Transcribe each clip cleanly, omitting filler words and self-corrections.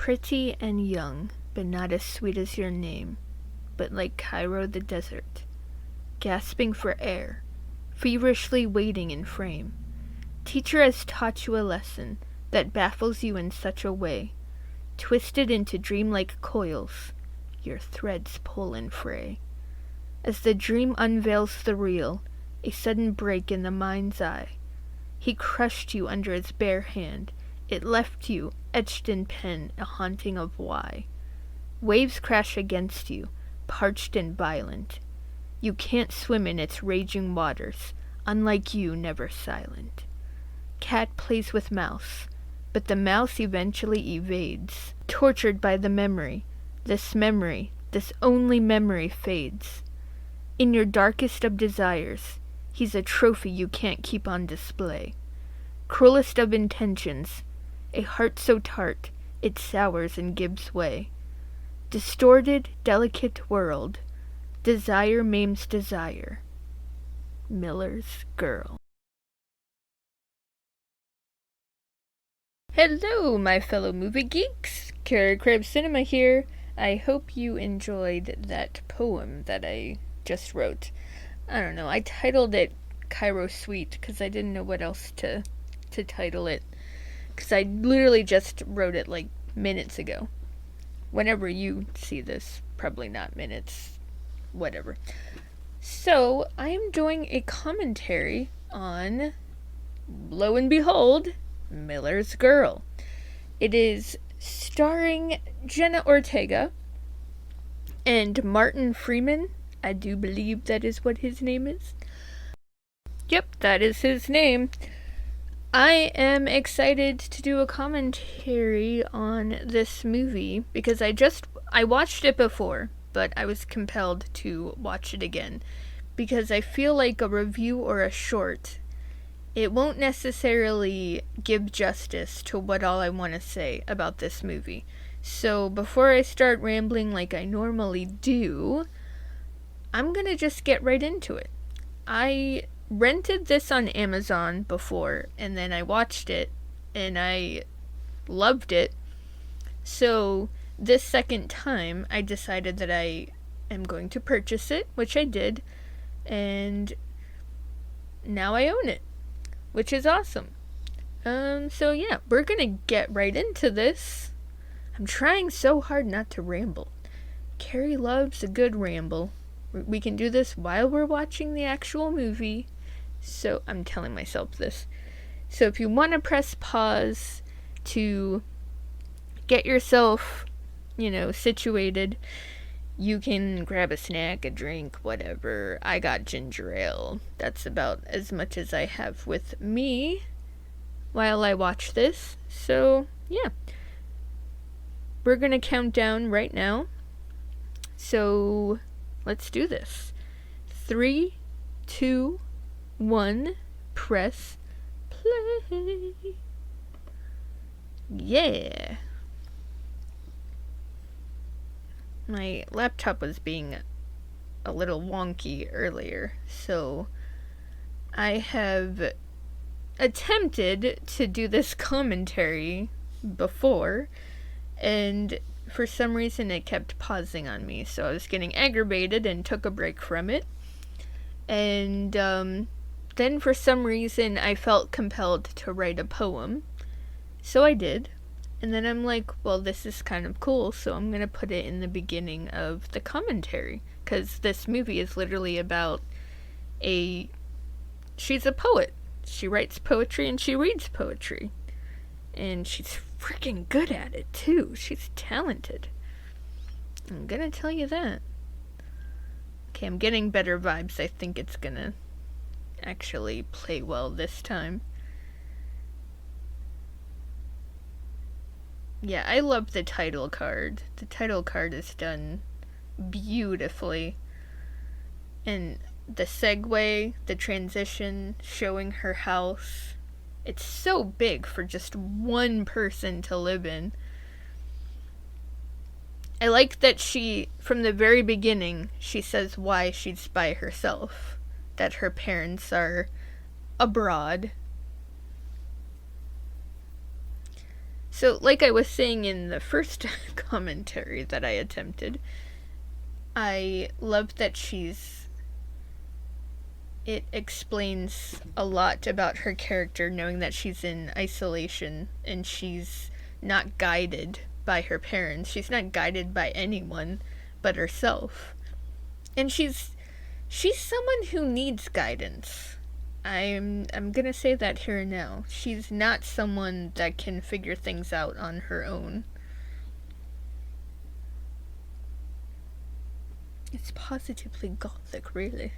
Pretty and young, but not as sweet as your name, but like Cairo the desert, gasping for air, feverishly waiting in frame. Teacher has taught you a lesson that baffles you in such a way, twisted into dreamlike coils, your threads pull and fray. As the dream unveils the real, a sudden break in the mind's eye. He crushed you under his bare hand. It left you, etched in pen, a haunting of why. Waves crash against you, parched and violent. You can't swim in its raging waters, unlike you, never silent. Cat plays with mouse, but the mouse eventually evades. Tortured by the memory, this only memory fades. In your darkest of desires, he's a trophy you can't keep on display. Cruelest of intentions, a heart so tart, it sours and gives way. Distorted, delicate world, desire maims desire. Miller's Girl. Hello, my fellow movie geeks. Carrie Crab Cinema here. I hope you enjoyed that poem that I just wrote. I don't know, I titled it Cairo Sweet because I didn't know what else to title it. Because I literally just wrote it like minutes ago. Whenever you see this, probably not minutes, whatever. So, I am doing a commentary on, lo and behold, Miller's Girl. It is starring Jenna Ortega and Martin Freeman. I do believe that is what his name is. Yep, that is his name. I am excited to do a commentary on this movie because I watched it before, but I was compelled to watch it again because I feel like a review or a short, it won't necessarily give justice to what all I want to say about this movie. So before I start rambling like I normally do, I'm gonna just get right into it. I rented this on Amazon before, and then I watched it, and I loved it. So this second time, I decided that I am going to purchase it, which I did, and now I own it, which is awesome. So yeah, we're gonna get right into this. I'm trying so hard not to ramble. Carrie loves a good ramble. We can do this while we're watching the actual movie. So I'm telling myself this. So if you want to press pause to get yourself, situated, you can grab a snack, a drink, whatever. I got ginger ale. That's about as much as I have with me while I watch this. So, yeah. We're going to count down right now. So, let's do this. 3, 2, 1, press play. Yeah. My laptop was being a little wonky earlier, so I have attempted to do this commentary before, and for some reason it kept pausing on me, so I was getting aggravated and took a break from it. And then for some reason I felt compelled to write a poem, so I did. And then I'm like, well, this is kind of cool, so I'm going to put it in the beginning of the commentary, because this movie is literally about she's a poet. She writes poetry and she reads poetry. And she's freaking good at it, too. She's talented. I'm going to tell you that. Okay, I'm getting better vibes. I think it's going to actually play well this time. Yeah, I love the title card. The title card is done beautifully. And the segue, the transition, showing her house. It's so big for just one person to live in. I like that from the very beginning, she says why she's by herself. That her parents are abroad. So, like I was saying in the first commentary that I attempted, I love that it explains a lot about her character, knowing that she's in isolation and she's not guided by her parents. She's not guided by anyone but herself. And she's someone who needs guidance. I'm gonna say that here and now. She's not someone that can figure things out on her own. It's positively gothic, really.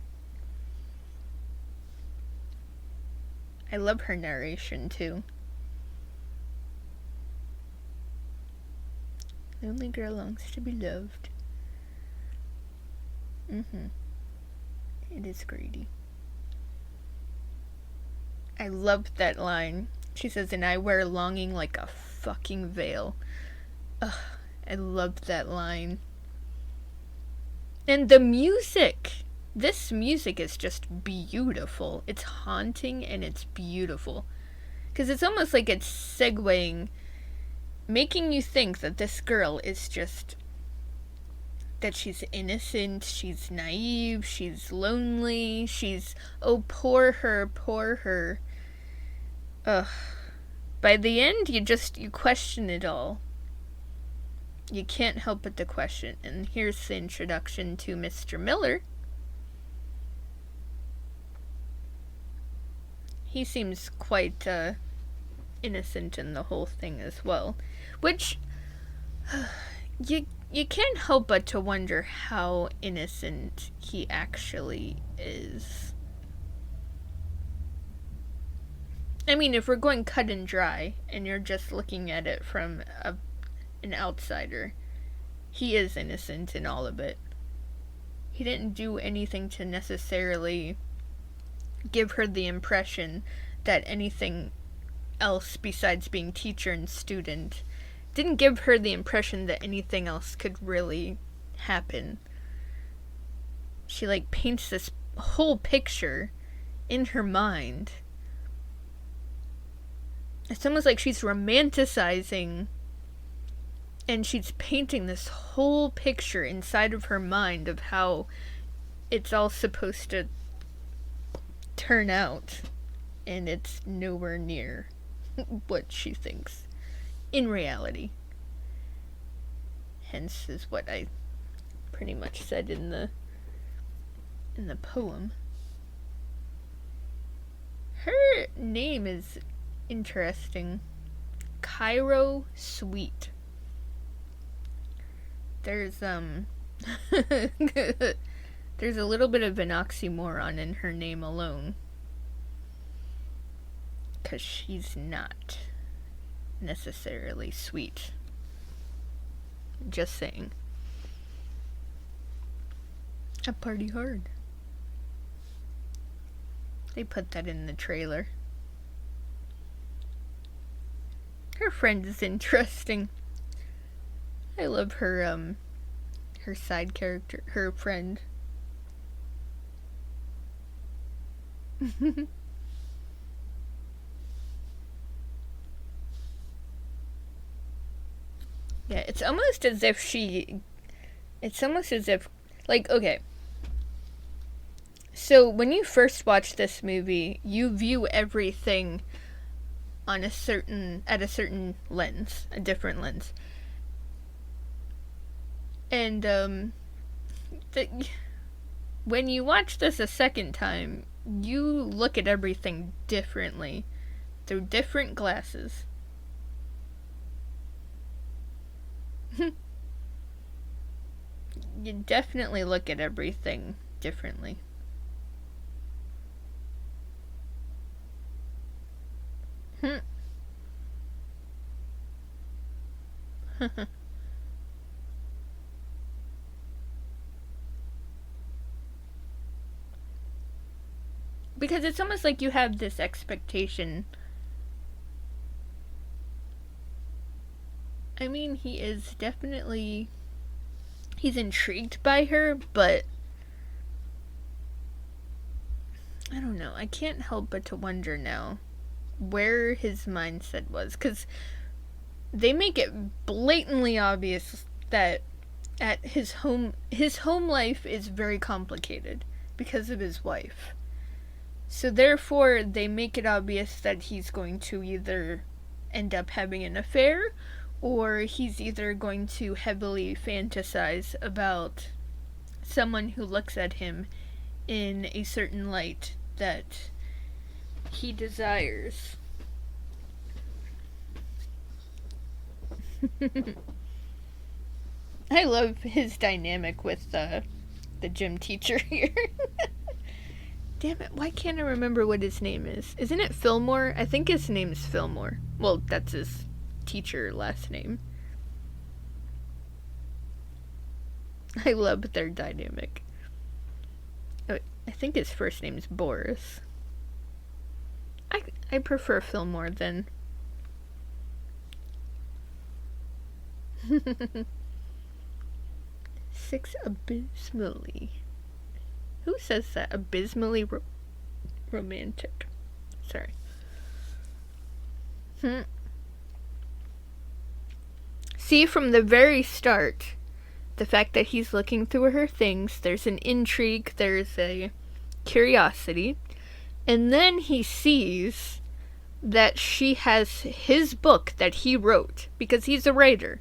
I love her narration too. Lonely girl longs to be loved. It is greedy. I love that line. She says, and I wear longing like a fucking veil. Ugh, I love that line. And the music! This music is just beautiful. It's haunting and it's beautiful. Because it's almost like it's segueing, making you think that this girl is just, that she's innocent, she's naive, she's lonely, she's, oh, poor her, poor her. Ugh. By the end, you question it all. You can't help but to question. And here's the introduction to Mr. Miller. He seems quite innocent in the whole thing as well. Which, you can't help but to wonder how innocent he actually is. I mean, if we're going cut and dry, and you're just looking at it from an outsider, he is innocent in all of it. He didn't do anything to necessarily give her the impression that anything else besides being teacher and student, didn't give her the impression that anything else could really happen. She paints this whole picture in her mind. It's almost like she's romanticizing and she's painting this whole picture inside of her mind of how it's all supposed to turn out, and it's nowhere near what she thinks in reality. Hence is what I pretty much said in the poem. Her name is interesting. Cairo Sweet. There's there's a little bit of an oxymoron in her name alone. 'Cause she's not necessarily sweet. Just saying. A party hard. They put that in the trailer. Her friend is interesting. I love her side character, her friend. Yeah, it's almost as if okay. So when you first watch this movie, you view everything at a certain lens, a different lens. And when you watch this a second time, you look at everything differently through different glasses. You definitely look at everything differently. Because it's almost like you have this expectation. I mean, he's intrigued by her, but I don't know. I can't help but to wonder now where his mindset was. Because they make it blatantly obvious that at his home life is very complicated because of his wife. So therefore they make it obvious that he's going to either end up having an affair, or he's either going to heavily fantasize about someone who looks at him in a certain light that he desires. I love his dynamic with the gym teacher here. Damn it, why can't I remember what his name is? Isn't it Fillmore? I think his name is Fillmore. Well, that's his teacher last name. I love their dynamic. Oh, I think his first name is Boris. I prefer Fillmore than... Six abysmally. Who says that? Abysmally romantic. Sorry. See, from the very start, the fact that he's looking through her things, there's an intrigue, there's a curiosity, and then he sees that she has his book that he wrote, because he's a writer.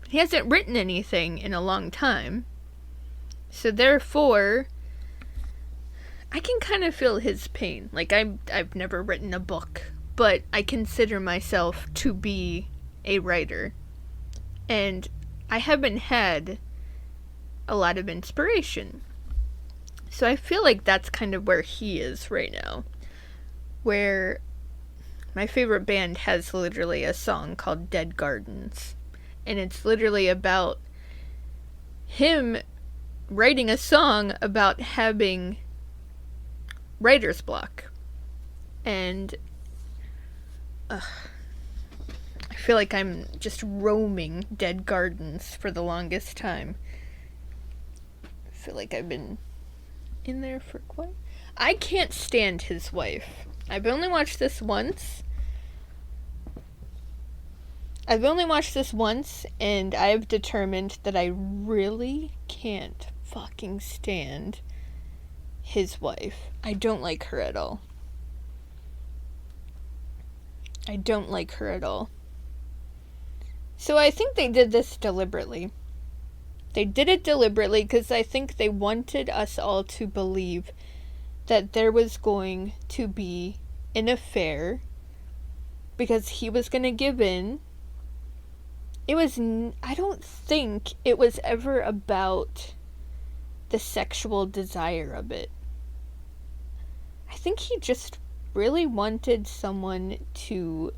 He hasn't written anything in a long time. So therefore, I can kind of feel his pain. Like, I've never written a book, but I consider myself to be a writer. And I haven't had a lot of inspiration. So I feel like that's kind of where he is right now. Where my favorite band has literally a song called Dead Gardens. And it's literally about him writing a song about having writer's block. And I feel like I'm just roaming Dead Gardens for the longest time. I feel like I've been in there for quite... I can't stand his wife. I've only watched this once, and I've determined that I really can't fucking stand his wife. I don't like her at all. So I think they did this deliberately. They did it deliberately because I think they wanted us all to believe that there was going to be an affair because he was going to give in. I don't think it was ever about the sexual desire of it. I think he just really wanted someone to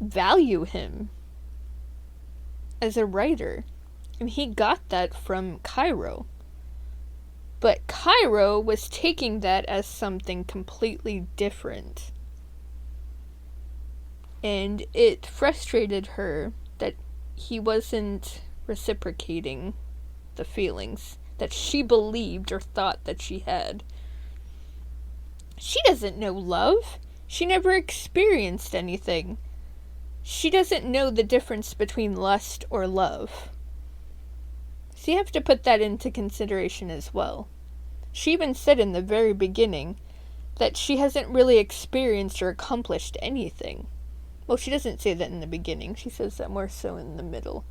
value him as a writer. And he got that from Cairo. But Cairo was taking that as something completely different. And it frustrated her that he wasn't reciprocating the feelings that she believed or thought that she had. She doesn't know love. She never experienced anything. She doesn't know the difference between lust or love. So you have to put that into consideration as well. She even said in the very beginning that she hasn't really experienced or accomplished anything. Well, she doesn't say that in the beginning. She says that more so in the middle.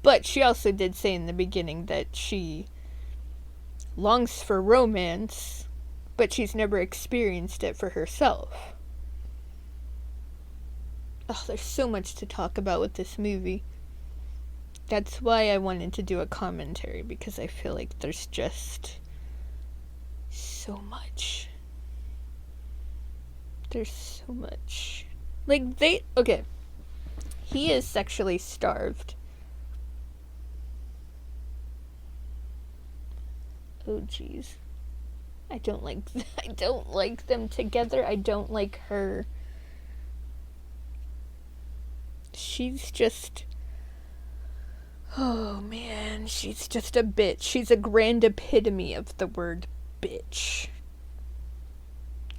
But she also did say in the beginning that she longs for romance, but she's never experienced it for herself. Oh, there's so much to talk about with this movie. That's why I wanted to do a commentary, because I feel like there's just so much. There's so much. Like, okay. He is sexually starved. Oh, jeez. I don't like them together. I don't like her. She's just... Oh, man. She's just a bitch. She's a grand epitome of the word bitch.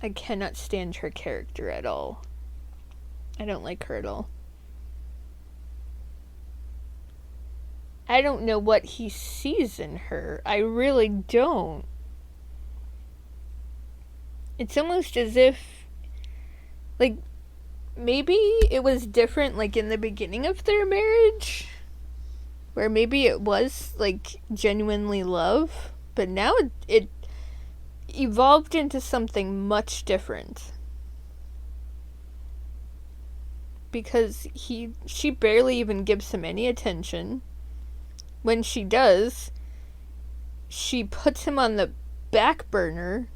I cannot stand her character at all. I don't like her at all. I don't know what he sees in her. I really don't. It's almost as if, like, maybe it was different, like, in the beginning of their marriage, where maybe it was, like, genuinely love, but now it evolved into something much different. Because she barely even gives him any attention. When she does, she puts him on the back burner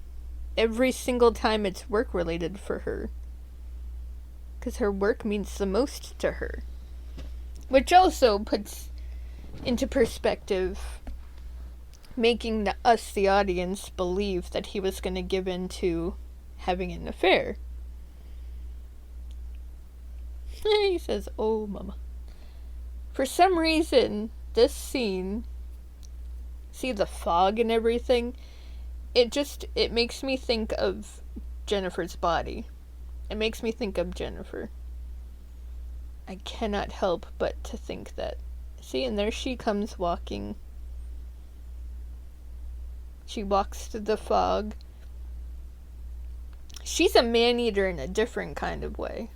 every single time it's work related for her. Because her work means the most to her. Which also puts into perspective making us, the audience, believe that he was going to give in to having an affair. He says, "Oh, mama." For some reason, this scene, see the fog and everything, it makes me think of Jennifer's body. It makes me think of Jennifer. I cannot help but to think that. See, and there she comes walking. She walks through the fog. She's a man-eater in a different kind of way.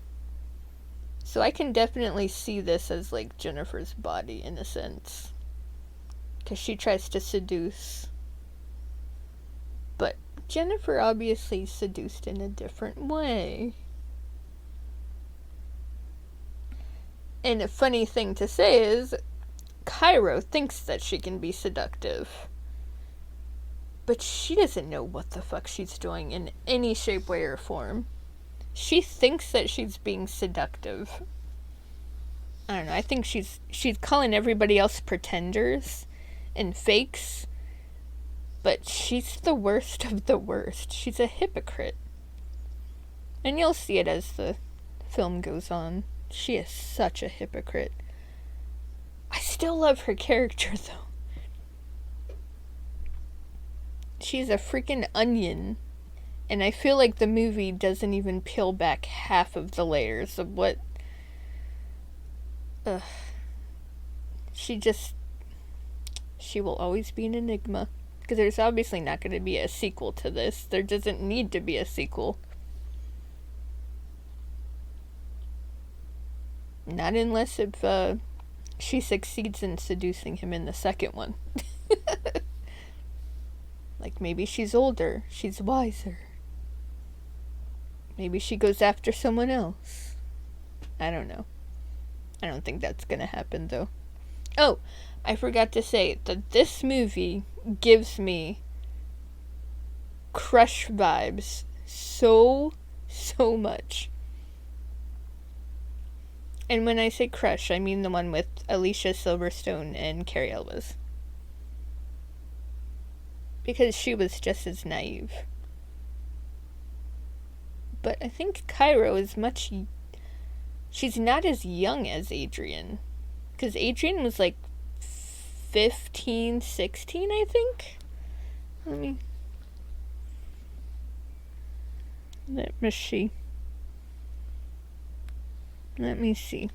So I can definitely see this as, like, Jennifer's body, in a sense. Because she tries to seduce. But Jennifer obviously seduced in a different way. And a funny thing to say is, Cairo thinks that she can be seductive. But she doesn't know what the fuck she's doing in any shape, way, or form. She thinks that she's being seductive. I don't know, I think she's calling everybody else pretenders and fakes. But she's the worst of the worst. She's a hypocrite. And you'll see it as the film goes on. She is such a hypocrite. I still love her character, though. She's a freaking onion. And I feel like the movie doesn't even peel back half of the layers of what... She will always be an enigma. Because there's obviously not going to be a sequel to this. There doesn't need to be a sequel. Not unless if she succeeds in seducing him in the second one. Like, maybe she's older. She's wiser. Maybe she goes after someone else. I don't know. I don't think that's gonna happen, though. Oh, I forgot to say that this movie gives me Crush vibes so much. And when I say Crush, I mean the one with Alicia Silverstone and Carrie Elwes. Because she was just as naive. But I think Cairo is much... She's not as young as Adrian. Because Adrian was like 15, 16, I think? Let me see. Let me see.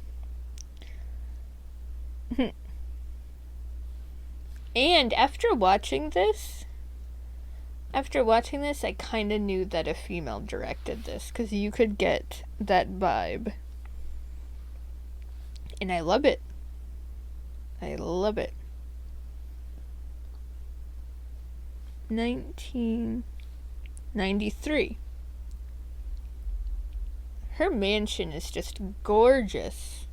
And after watching this, I kind of knew that a female directed this, because you could get that vibe. And I love it. I love it. 1993. Her mansion is just gorgeous.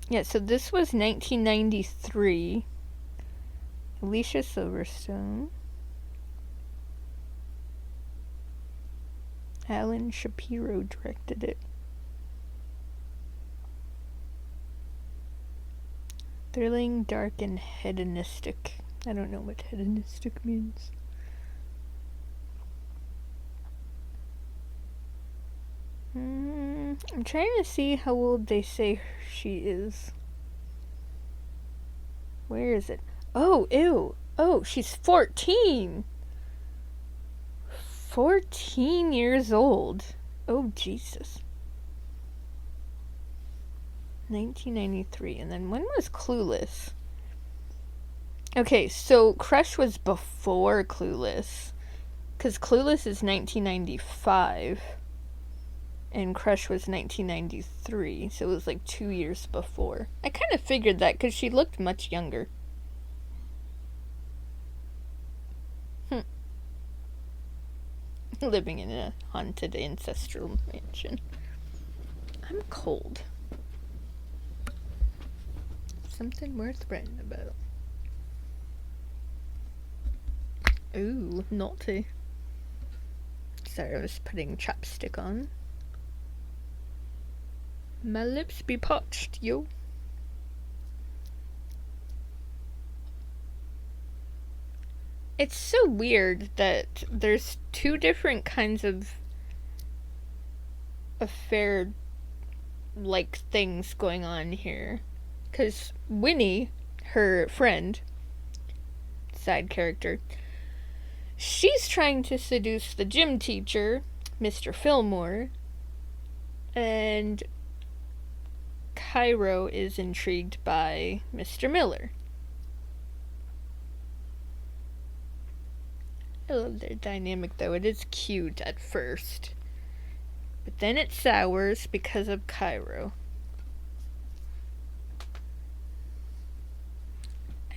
Yeah, so this was 1993. Alicia Silverstone. Alan Shapiro directed it. Thrilling, dark, and hedonistic. I don't know what hedonistic means. I'm trying to see how old they say she is. Where is it? Oh, ew. Oh, she's 14. 14 years old. Oh, Jesus. 1993. And then when was Clueless? Okay, so Crush was before Clueless. Because Clueless is 1995. And Crush was 1993. So it was like 2 years before. I kind of figured that because she looked much younger. Living in a haunted ancestral mansion. I'm cold. Something worth writing about. Ooh, naughty. Sorry, I was putting chapstick on. My lips be parched, yo. It's so weird that there's two different kinds of affair-like things going on here. Because Winnie, her friend, side character, she's trying to seduce the gym teacher, Mr. Fillmore, and Cairo is intrigued by Mr. Miller. I love their dynamic, though. It is cute at first. But then it sours because of Cairo.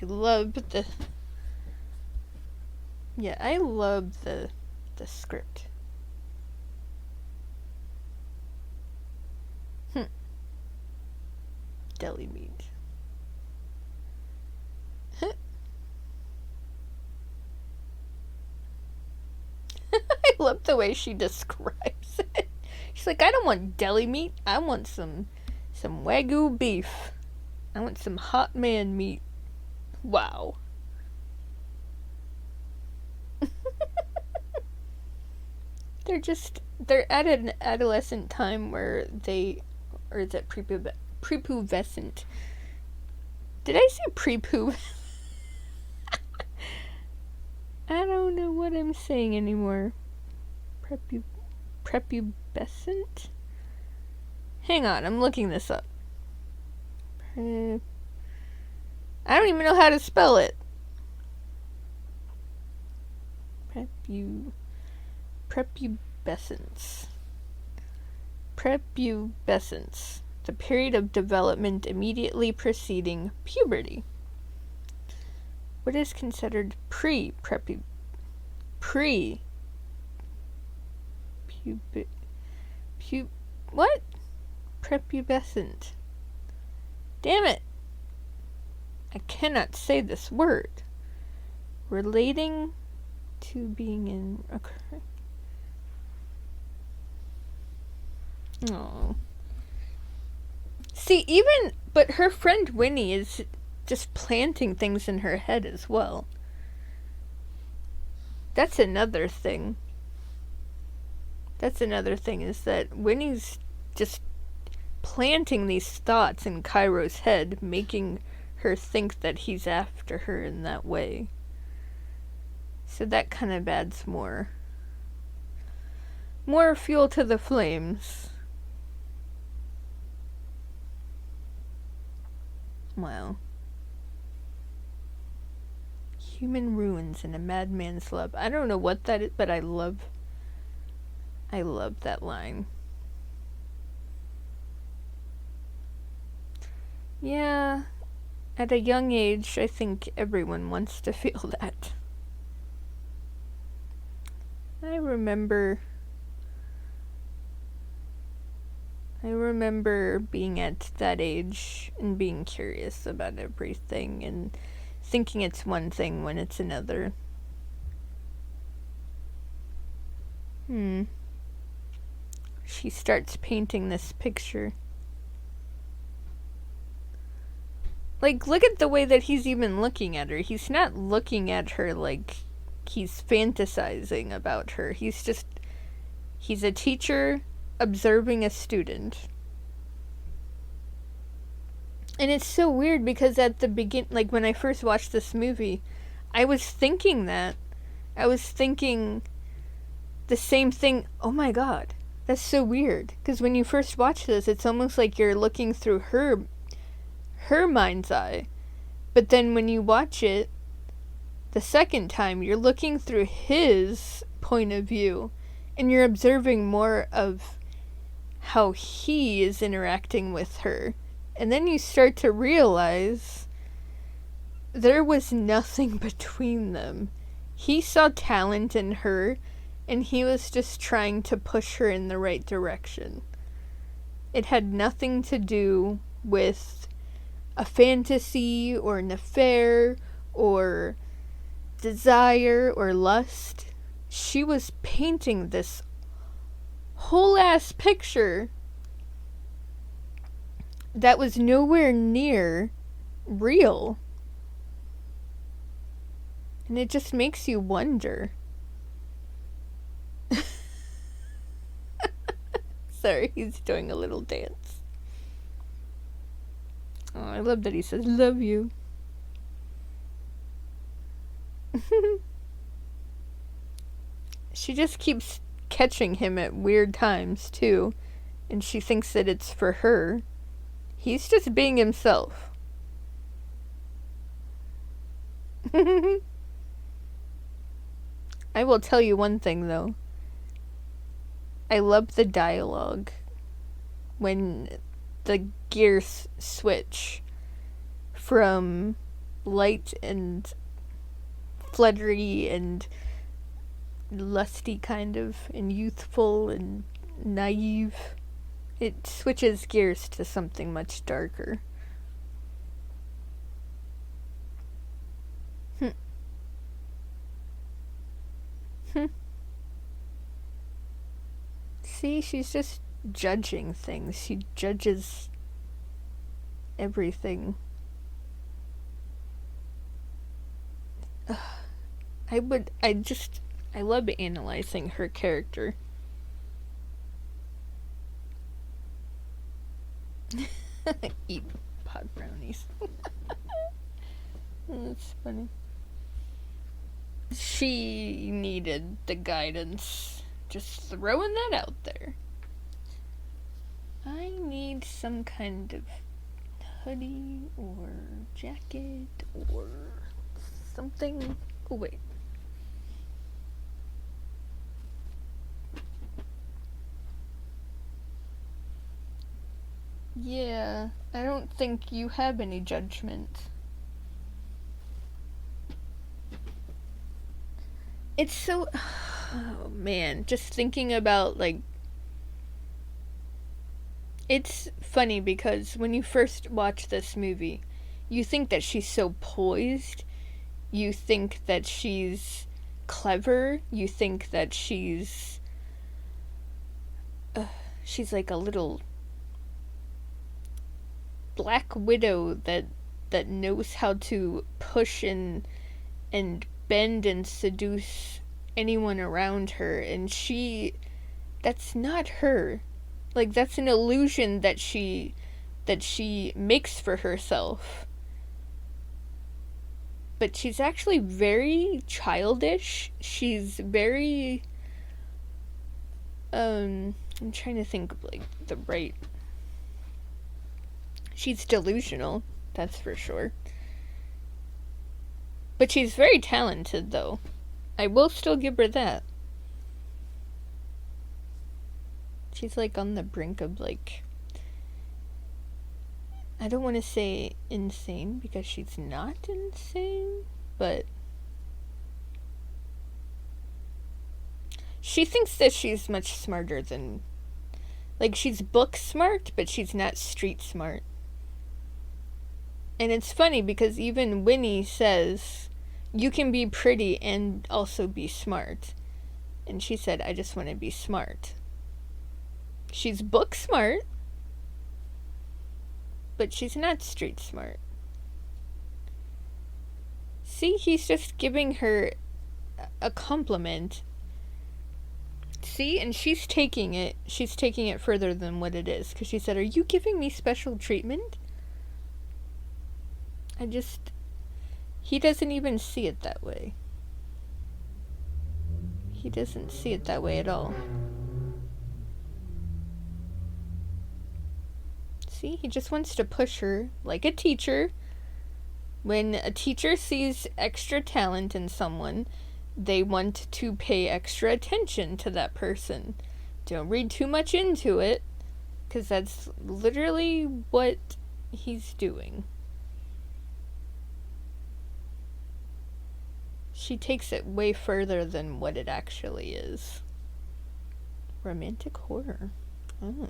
I love the... Yeah, I love the script. Deli meat. I love the way she describes it. She's like, I don't want deli meat. I want some Wagyu beef. I want some hot man meat. Wow. They're at an adolescent time where they, or is it prepubescent? Did I say prepub? I don't know what I'm saying anymore. Prepubescent? Hang on, I'm looking this up. I don't even know how to spell it. Prepubescence. Prepubescence. The period of development immediately preceding puberty. What is considered what? Prepubescent. Damn it. I cannot say this word. Relating to being in... Okay. Oh. See, but her friend Winnie is just planting things in her head as well. That's another thing. Is that Winnie's just planting these thoughts in Cairo's head, making her think that he's after her in that way. So that kind of adds more fuel to the flames. Wow. Human ruins in a madman's love. I don't know what that is, but I love that line. Yeah, at a young age, I think everyone wants to feel that. I remember being at that age and being curious about everything and thinking it's one thing when it's another. She starts painting this picture. Like, look at the way that he's even looking at her. He's not looking at her like he's fantasizing about her. He's a teacher observing a student. And it's so weird because at the like when I first watched this movie, I was thinking this the same thing. Oh my god. That's so weird. Because when you first watch this, it's almost like you're looking through her mind's eye. But then when you watch it the second time, you're looking through his point of view. And you're observing more of how he is interacting with her. And then you start to realize there was nothing between them. He saw talent in her, and he was just trying to push her in the right direction. It had nothing to do with a fantasy or an affair or desire or lust. She was painting this whole ass picture that was nowhere near real. And it just makes you wonder. Sorry, he's doing a little dance. Oh, I love that he says, love you. She just keeps catching him at weird times, too. And she thinks that it's for her. He's just being himself. I will tell you one thing, though. I love the dialogue when the gears switch from light and fluttery and lusty kind of, and youthful and naive. It switches gears to something much darker. See, she's just judging things. She judges everything. I love analyzing her character. Eat pot brownies. That's funny. She needed the guidance. Just throwing that out there. I need some kind of hoodie or jacket or something. Oh, wait. Yeah, I don't think you have any judgment. It's so... Oh, man. Just thinking about, like... It's funny because when you first watch this movie, you think that she's so poised. You think that she's clever. You think that she's like a little Black Widow that knows how to push and bend and seduce anyone around her, and that's not her. Like, that's an illusion that she makes for herself. But she's actually very childish. She's very I'm trying to think of like the right. She's delusional, that's for sure. But she's very talented, though. I will still give her that. She's like on the brink of like, I don't want to say insane because she's not insane, but she thinks that she's much smarter than, like, she's book smart, but she's not street smart. And it's funny because even Winnie says, you can be pretty and also be smart. And she said, I just want to be smart. She's book smart, but she's not street smart. See, he's just giving her a compliment. See, and she's taking it further than what it is. Because she said, are you giving me special treatment? He doesn't even see it that way. He doesn't see it that way at all. See, he just wants to push her like a teacher. When a teacher sees extra talent in someone, they want to pay extra attention to that person. Don't read too much into it, because that's literally what he's doing. She takes it way further than what it actually is. Romantic horror. Oh.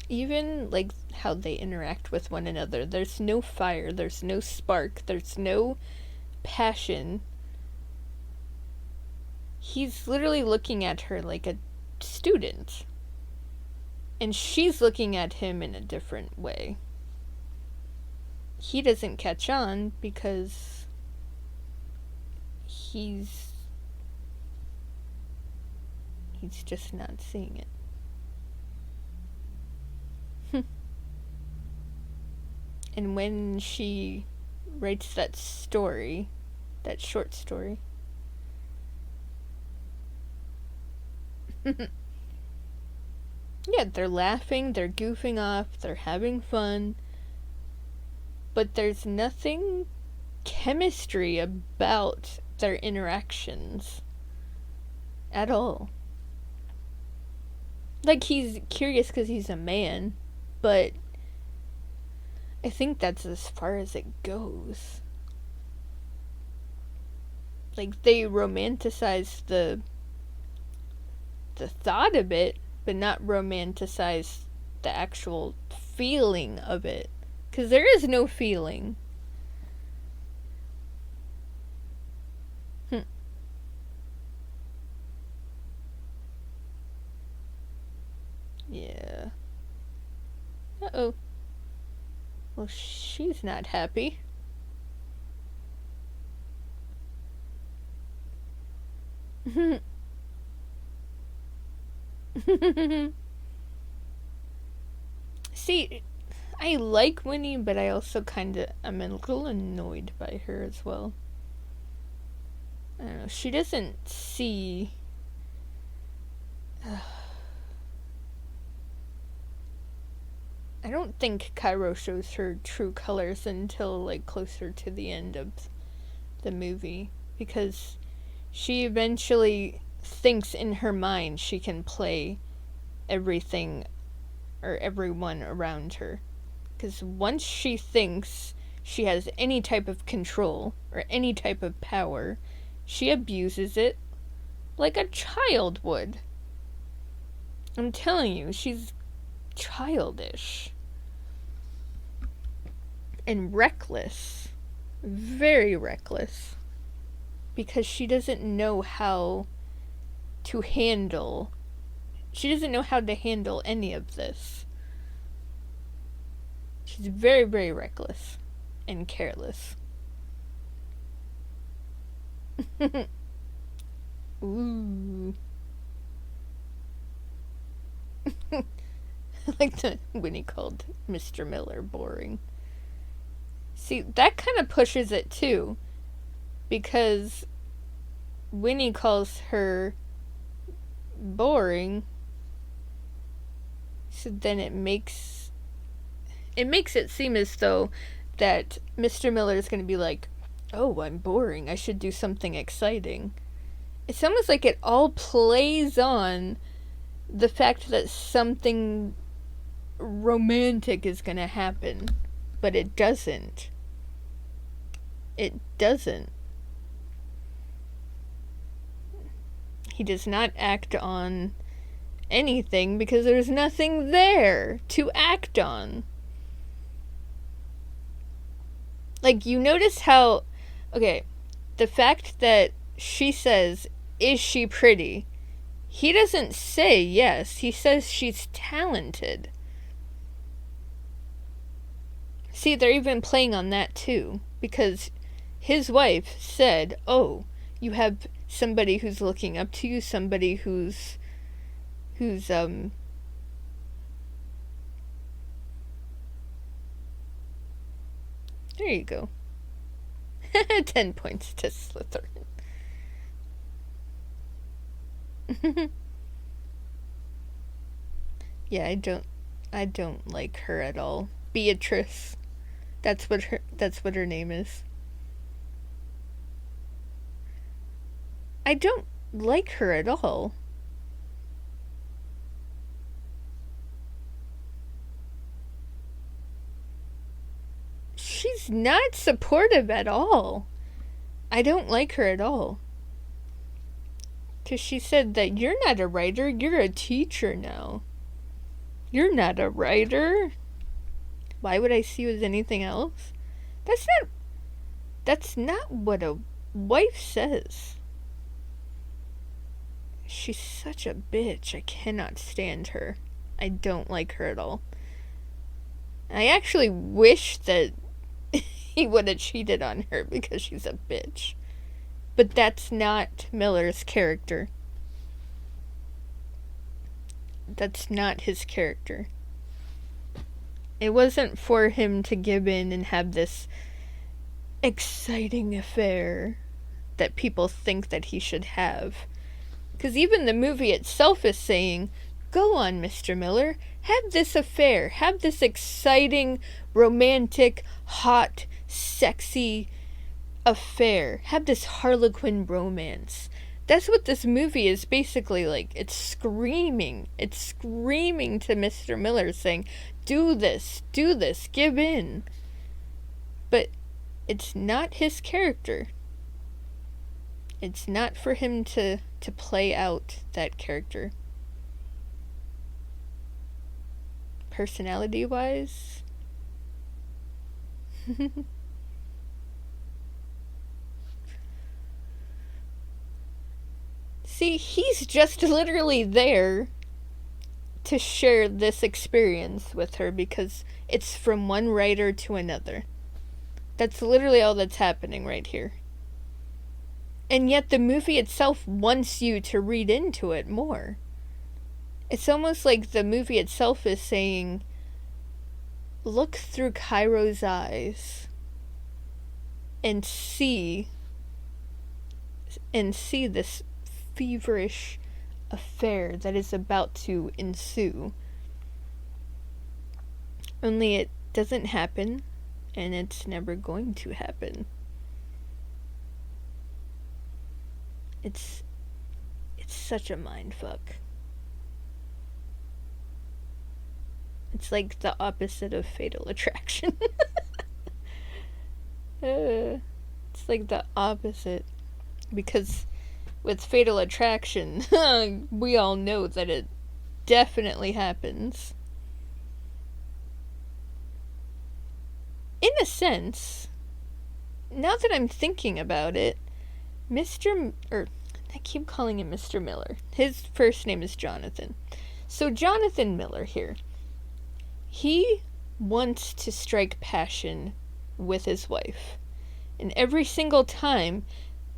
Even like how they interact with one another, there's no fire, there's no spark, there's no passion. He's literally looking at her like a student, and she's looking at him in a different way. He doesn't catch on because he's just not seeing it. And when she writes that story, that short story, yeah, they're laughing, they're goofing off, they're having fun, but there's nothing chemistry about their interactions at all. Like, he's curious because he's a man, but I think that's as far as it goes. Like, they romanticize the thought of it, but not romanticize the actual feeling of it. Because there is no feeling. Yeah. Uh-oh. Well, she's not happy. See, I like Winnie, but I also I'm a little annoyed by her as well. I don't know, she doesn't see... I don't think Cairo shows her true colors until, like, closer to the end of the movie, because she eventually thinks in her mind she can play everything or everyone around her. Because once she thinks she has any type of control or any type of power, she abuses it like a child would. I'm telling you, she's childish and reckless, very reckless, because she doesn't know how to handle any of this. She's very, very reckless and careless. Ooh. I like when he called Mr. Miller boring. See, that kind of pushes it too, because Winnie calls her boring, so then it makes it seem as though that Mr. Miller is going to be like, oh, I'm boring, I should do something exciting. It's almost like it all plays on the fact that something romantic is going to happen, but it doesn't. It doesn't. He does not act on anything because there's nothing there to act on. Like, you notice how, okay, the fact that she says, is she pretty? He doesn't say yes. He says she's talented. See, they're even playing on that too, because his wife said, oh, you have somebody who's looking up to you, somebody who's There you go. 10 points to Slytherin. Yeah, I don't like her at all. Beatrice. That's what her name is. I don't like her at all. She's not supportive at all. I don't like her at all. Because she said that you're not a writer, you're a teacher now. You're not a writer. Why would I see you as anything else? That's not what a wife says. She's such a bitch. I cannot stand her. I don't like her at all. I actually wish that he would have cheated on her because she's a bitch. But that's not Miller's character. That's not his character. It wasn't for him to give in and have this exciting affair that people think that he should have. Because even the movie itself is saying, go on, Mr. Miller, have this affair, have this exciting, romantic, hot, sexy affair, have this Harlequin romance. That's what this movie is basically like. It's screaming to Mr. Miller saying, do this, give in. But it's not his character. It's not for him to play out that character. Personality-wise. See, he's just literally there to share this experience with her because it's from one writer to another. That's literally all that's happening right here. And yet the movie itself wants you to read into it more. It's almost like the movie itself is saying, look through Cairo's eyes and see this feverish affair that is about to ensue. Only it doesn't happen, and it's never going to happen. It's such a mindfuck. It's like the opposite of Fatal Attraction. It's like the opposite. Because with Fatal Attraction, we all know that it definitely happens. In a sense, now that I'm thinking about it, I keep calling him Mr. Miller. His first name is Jonathan. So Jonathan Miller here, he wants to strike passion with his wife. And every single time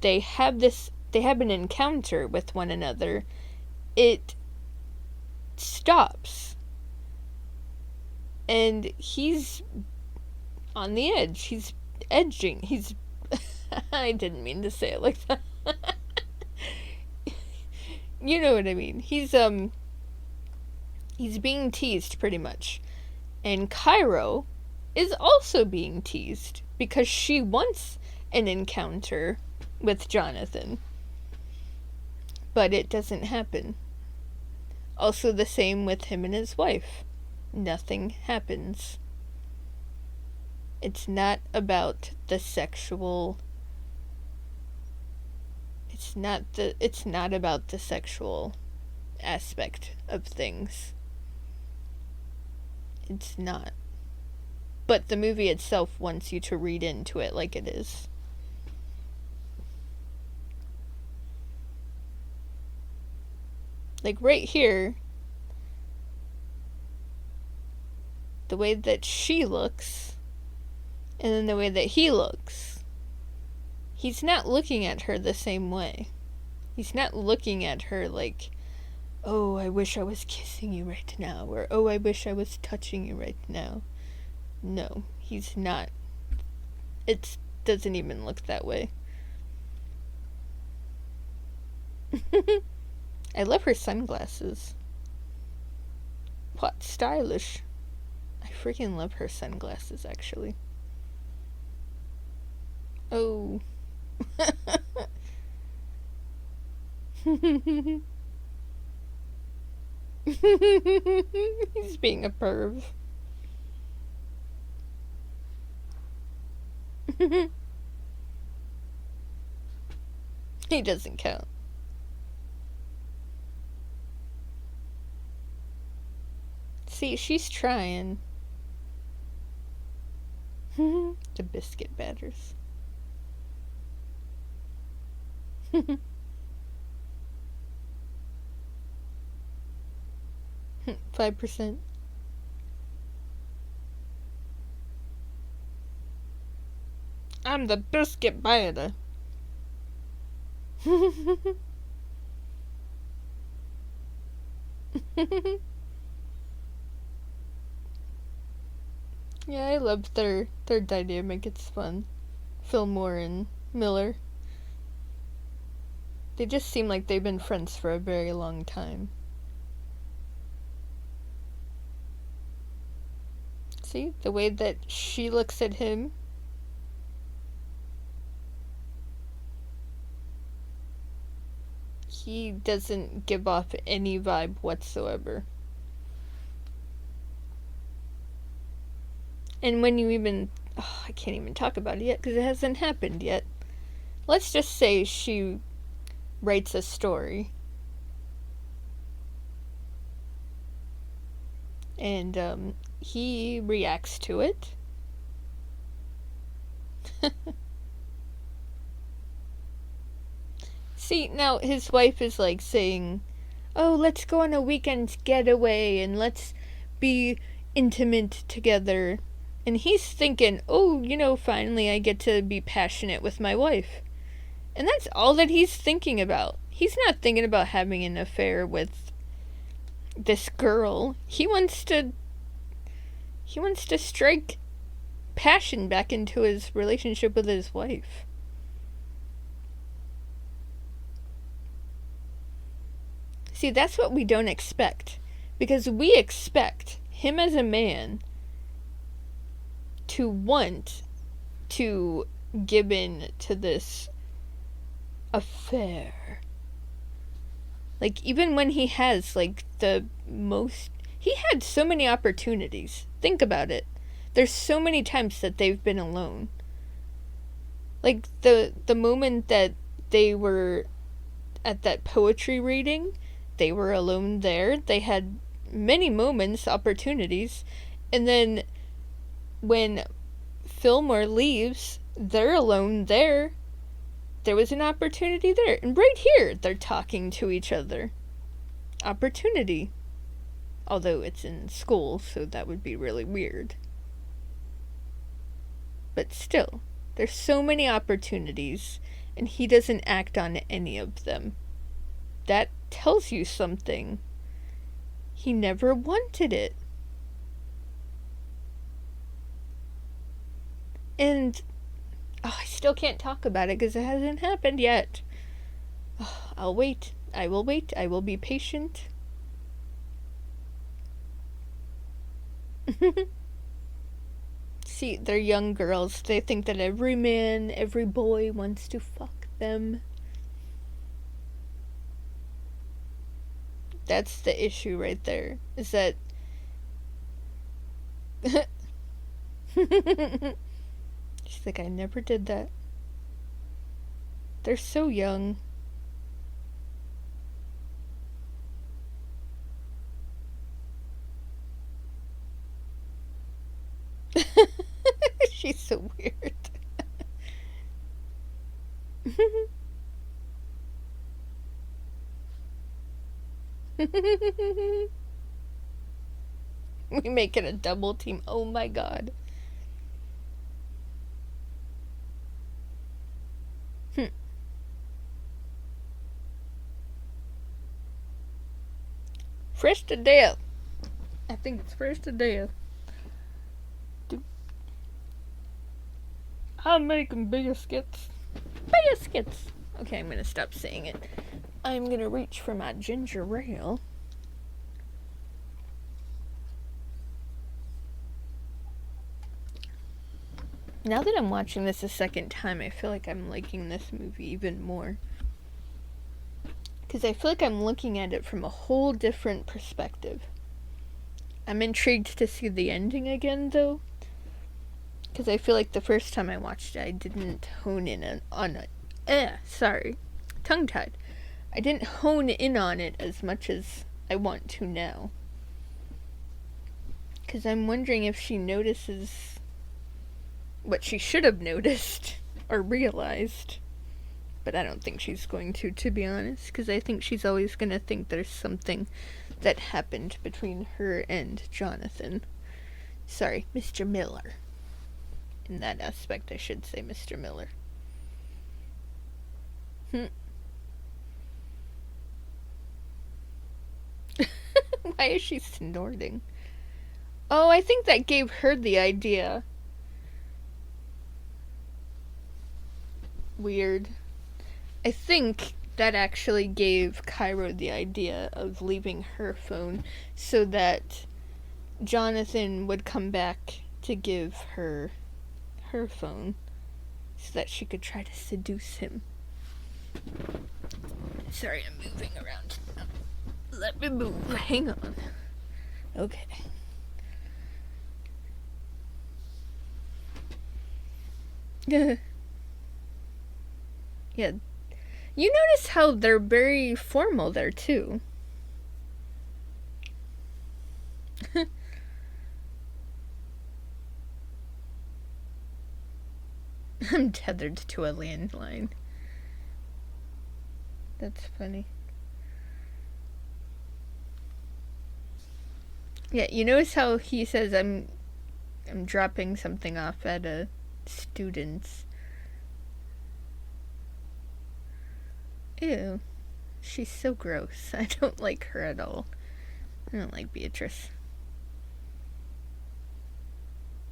they have an encounter with one another, it stops. And he's on the edge. He's edging. He's I didn't mean to say it like that. You know what I mean. He's being teased pretty much. And Cairo is also being teased because she wants an encounter with Jonathan. But it doesn't happen. Also the same with him and his wife. Nothing happens. It's not about the sexual. It's not about the sexual aspect of things. It's not. But the movie itself wants you to read into it like it is. Like right here, the way that she looks, and then the way that he looks, he's not looking at her the same way. He's not looking at her like, oh, I wish I was kissing you right now, or oh, I wish I was touching you right now. No, he's not It doesn't even look that way. I love her sunglasses. What stylish. I freaking love her sunglasses, actually. Oh. He's being a perv. He doesn't count. See, she's trying. The biscuit batters. 5%. I'm the biscuit batter. Yeah, I love their dynamic. It's fun. Fillmore and Miller. They just seem like they've been friends for a very long time. See, the way that she looks at him. He doesn't give off any vibe whatsoever. And when you even... Oh, I can't even talk about it yet because it hasn't happened yet. Let's just say she writes a story. And he reacts to it. See, now his wife is like saying, oh, let's go on a weekend getaway and let's be intimate together. And he's thinking, oh, finally I get to be passionate with my wife. And that's all that he's thinking about. He's not thinking about having an affair with this girl. He wants to strike passion back into his relationship with his wife. See, that's what we don't expect. Because we expect him as a man to want to give in to this affair. Like, even when he has, like, the most... He had so many opportunities. Think about it. There's so many times that they've been alone. Like, the moment that they were at that poetry reading, they were alone there. They had many moments, opportunities. And then when Fillmore leaves, they're alone there. There was an opportunity there. And right here, they're talking to each other. Opportunity. Although it's in school, so that would be really weird. But still, there's so many opportunities, and he doesn't act on any of them. That tells you something. He never wanted it. And I still can't talk about it because it hasn't happened yet. I'll wait. I will wait. I will be patient. See, they're young girls. They think that every man, every boy wants to fuck them. That's the issue right there. Is that... She's like, I never did that. They're so young. She's so weird. We make it a double team. Oh my god. Fresh to death. I think it's fresh to death. I'm making biscuits. Biscuits! Okay, I'm gonna stop saying it. I'm gonna reach for my ginger ale. Now that I'm watching this a second time, I feel like I'm liking this movie even more. Because I feel like I'm looking at it from a whole different perspective. I'm intrigued to see the ending again, though. Because I feel like the first time I watched it, I didn't hone in on it. Sorry. Tongue-tied. I didn't hone in on it as much as I want to now. Because I'm wondering if she notices what she should have noticed or realized. But I don't think she's going to be honest, because I think she's always going to think there's something that happened between her and Jonathan. Sorry, Mr. Miller. In that aspect, I should say Mr. Miller. Why is she snorting? Oh, I think that gave her the idea. Weird. I think that actually gave Cairo the idea of leaving her phone so that Jonathan would come back to give her phone so that she could try to seduce him. Sorry, I'm moving around. Let me move. Hang on. Okay. Yeah. You notice how they're very formal there, too. I'm tethered to a landline. That's funny. Yeah, you notice how he says I'm dropping something off at a student's. Ew. She's so gross. I don't like her at all. I don't like Beatrice.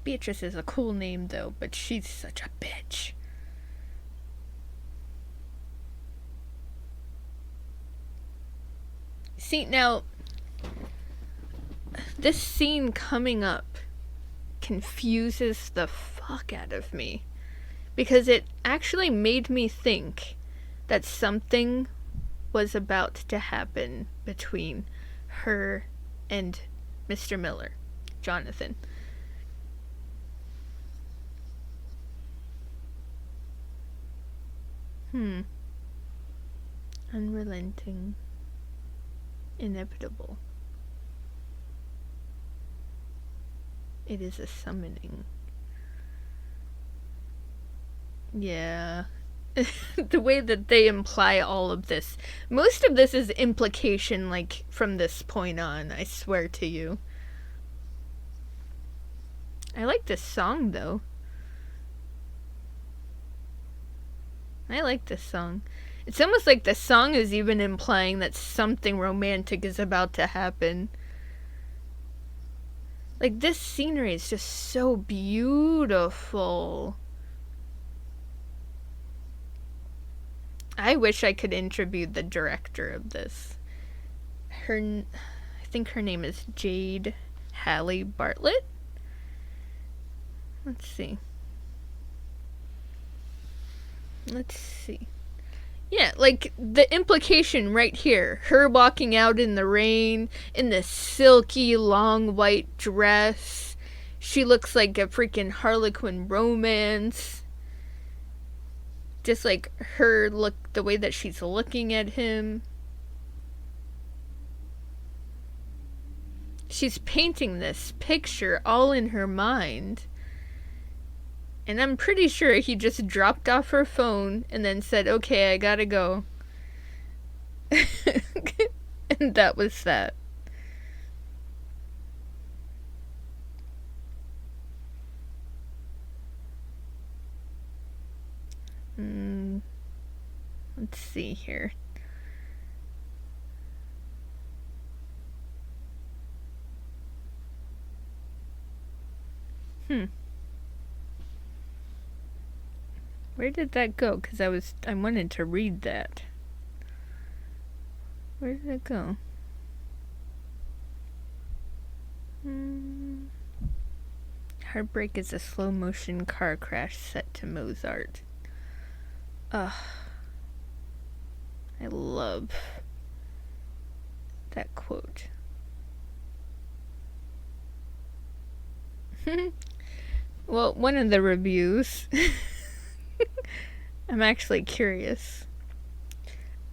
Beatrice is a cool name, though, but she's such a bitch. See, now, this scene coming up confuses the fuck out of me. Because it actually made me think that something was about to happen between her and Mr. Miller, Jonathan. Unrelenting. Inevitable. It is a summoning. Yeah. The way that they imply all of this. Most of this is implication, like, from this point on, I swear to you. I like this song, though. I like this song. It's almost like the song is even implying that something romantic is about to happen. Like, this scenery is just so beautiful. I wish I could interview the director of this. I think her name is Jade Hallie Bartlett. Let's see. Yeah, like the implication right here. Her walking out in the rain in this silky long white dress. She looks like a freaking Harlequin romance. Just like her look, the way that she's looking at him. She's painting this picture all in her mind. And I'm pretty sure he just dropped off her phone and then said, okay, I gotta go. And that was that. Let's see here. Where did that go? Because I wanted to read that. Where did it go? Heartbreak is a slow motion car crash set to Mozart. Ugh. I love that quote. Well, one of the reviews. I'm actually curious.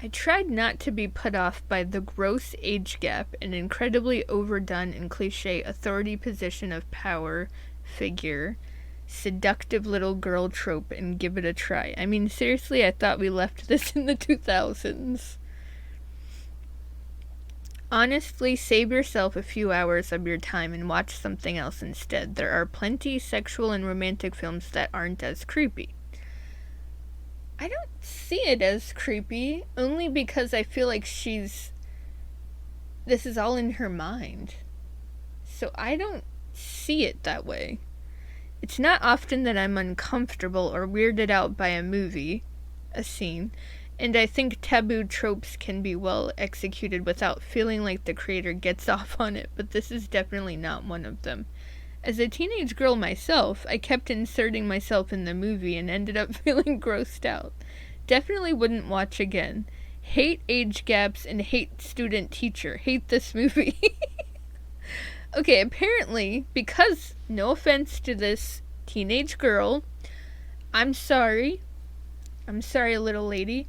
I tried not to be put off by the gross age gap and incredibly overdone and cliche authority position of power figure, seductive little girl trope, and give it a try. I mean, seriously, I thought we left this in the 2000s. Honestly, save yourself a few hours of your time and watch something else instead. There are plenty sexual and romantic films that aren't as creepy. I don't see it as creepy, only because I feel like this is all in her mind. So I don't see it that way. It's not often that I'm uncomfortable or weirded out by a scene, and I think taboo tropes can be well executed without feeling like the creator gets off on it, but this is definitely not one of them. As a teenage girl myself, I kept inserting myself in the movie and ended up feeling grossed out. Definitely wouldn't watch again. Hate age gaps and hate student teacher. Hate this movie. Okay, apparently, because, no offense to this teenage girl, I'm sorry, little lady,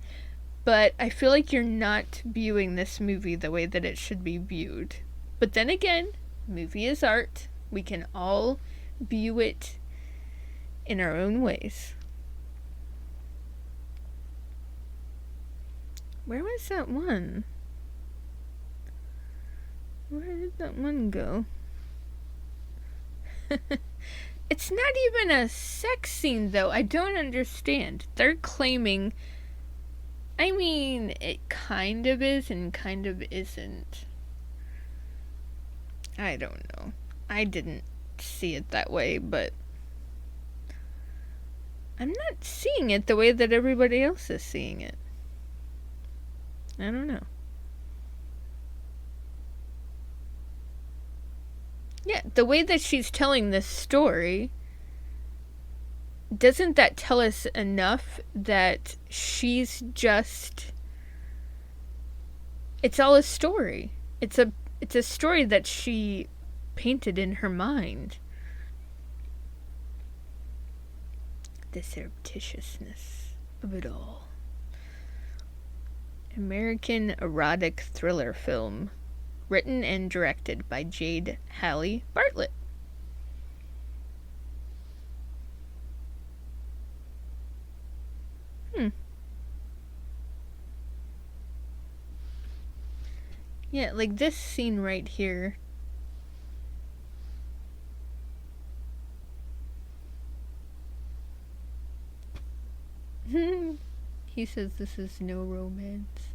but I feel like you're not viewing this movie the way that it should be viewed. But then again, movie is art. We can all view it in our own ways. Where was that one? Where did that one go? It's not even a sex scene, though. I don't understand. They're claiming... I mean, it kind of is and kind of isn't. I don't know. I didn't see it that way, but I'm not seeing it the way that everybody else is seeing it. I don't know. Yeah, the way that she's telling this story, doesn't that tell us enough that she's just... It's all a story. It's a story that she painted in her mind. The surreptitiousness of it all. American erotic thriller film, written and directed by Jade Hallie Bartlett. Yeah, like this scene right here. He says this is no romance.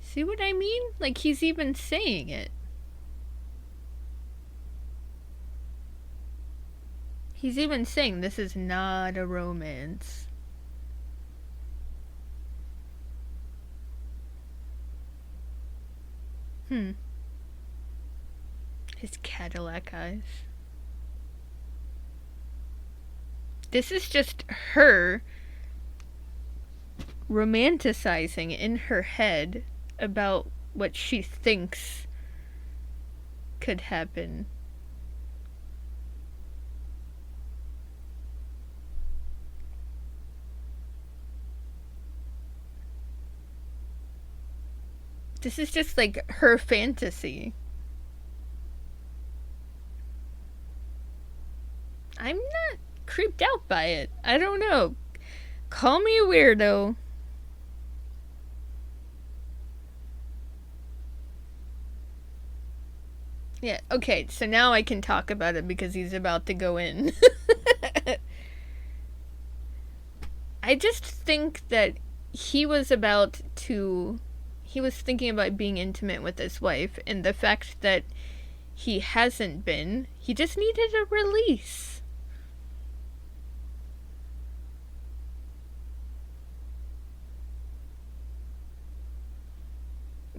See what I mean? Like, he's even saying it. He's even saying this is not a romance. His Cadillac eyes. This is just her romanticizing in her head about what she thinks could happen. This is just like her fantasy. I'm not creeped out by it. I don't know. Call me a weirdo. Yeah, okay, so now I can talk about it because he's about to go in. I just think that he was thinking about being intimate with his wife, and the fact that he hasn't been, he just needed a release.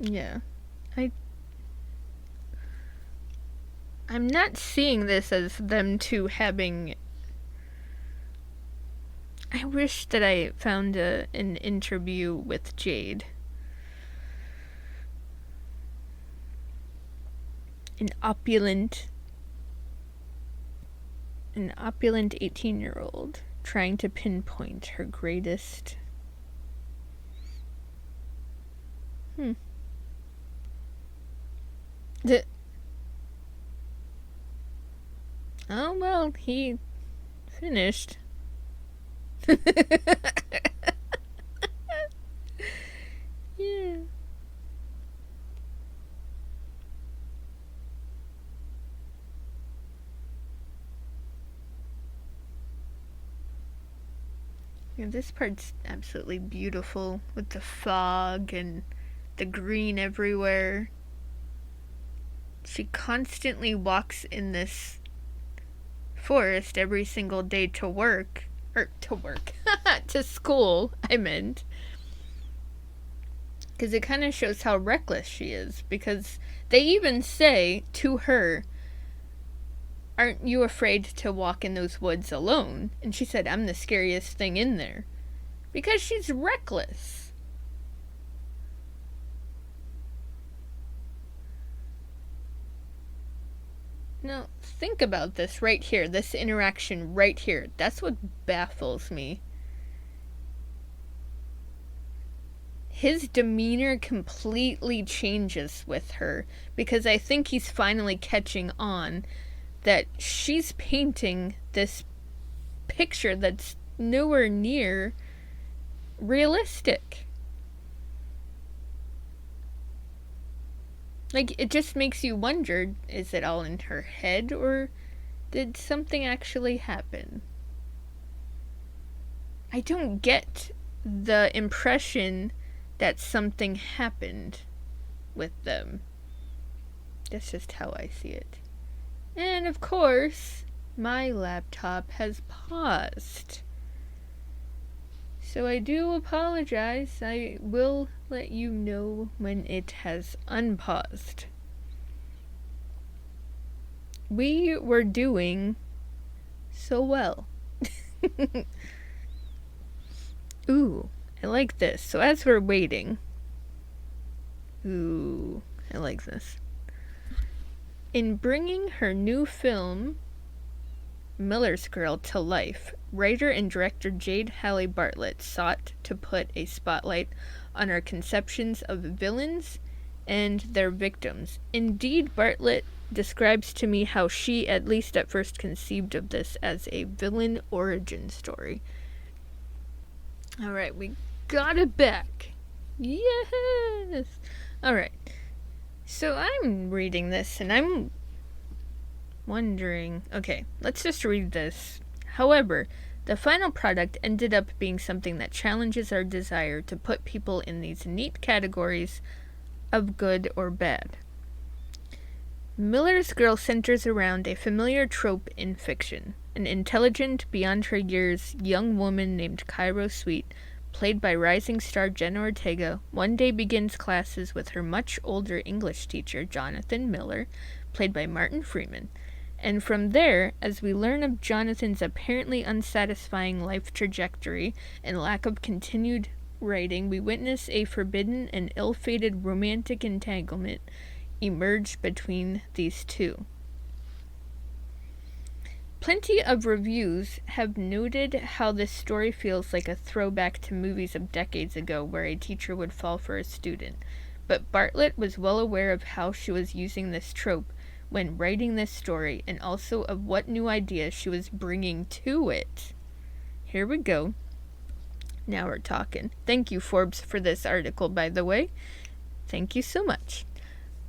Yeah. I I'm not seeing this as them two having. I wish that I found an interview with Jade. An opulent an opulent 18-year-old trying to pinpoint her greatest. The Oh well, he finished. Yeah. Yeah, this part's absolutely beautiful with the fog and the green everywhere. She constantly walks in this forest every single day to work. To school, I meant. Because it kind of shows how reckless she is. Because they even say to her, "Aren't you afraid to walk in those woods alone?" And she said, "I'm the scariest thing in there." Because she's reckless. Now, think about this right here, this interaction right here. That's what baffles me. His demeanor completely changes with her because I think he's finally catching on that she's painting this picture that's nowhere near realistic. Like, it just makes you wonder, is it all in her head or did something actually happen? I don't get the impression that something happened with them. That's just how I see it. And of course, my laptop has paused. So I do apologize. I will let you know when it has unpaused. We were doing so well. Ooh, I like this. So as we're waiting. Ooh, I like this. In bringing her new film, Miller's Girl, to life, writer and director Jade Haley Bartlett sought to put a spotlight on our conceptions of villains and their victims. Indeed, Bartlett describes to me how she, at least at first, conceived of this as a villain origin story. Alright, we got it back. Yes! Alright. So I'm reading this and I'm wondering. Okay, let's just read this. However, the final product ended up being something that challenges our desire to put people in these neat categories of good or bad. Miller's Girl centers around a familiar trope in fiction. An intelligent, beyond her years, young woman named Cairo Sweet, played by rising star Jenna Ortega, one day begins classes with her much older English teacher, Jonathan Miller, played by Martin Freeman. And from there, as we learn of Jonathan's apparently unsatisfying life trajectory and lack of continued writing, we witness a forbidden and ill-fated romantic entanglement emerge between these two. Plenty of reviews have noted how this story feels like a throwback to movies of decades ago where a teacher would fall for a student, but Bartlett was well aware of how she was using this trope when writing this story and also of what new ideas she was bringing to it. Here we go. Now we're talking. Thank you, Forbes, for this article, by the way. Thank you so much.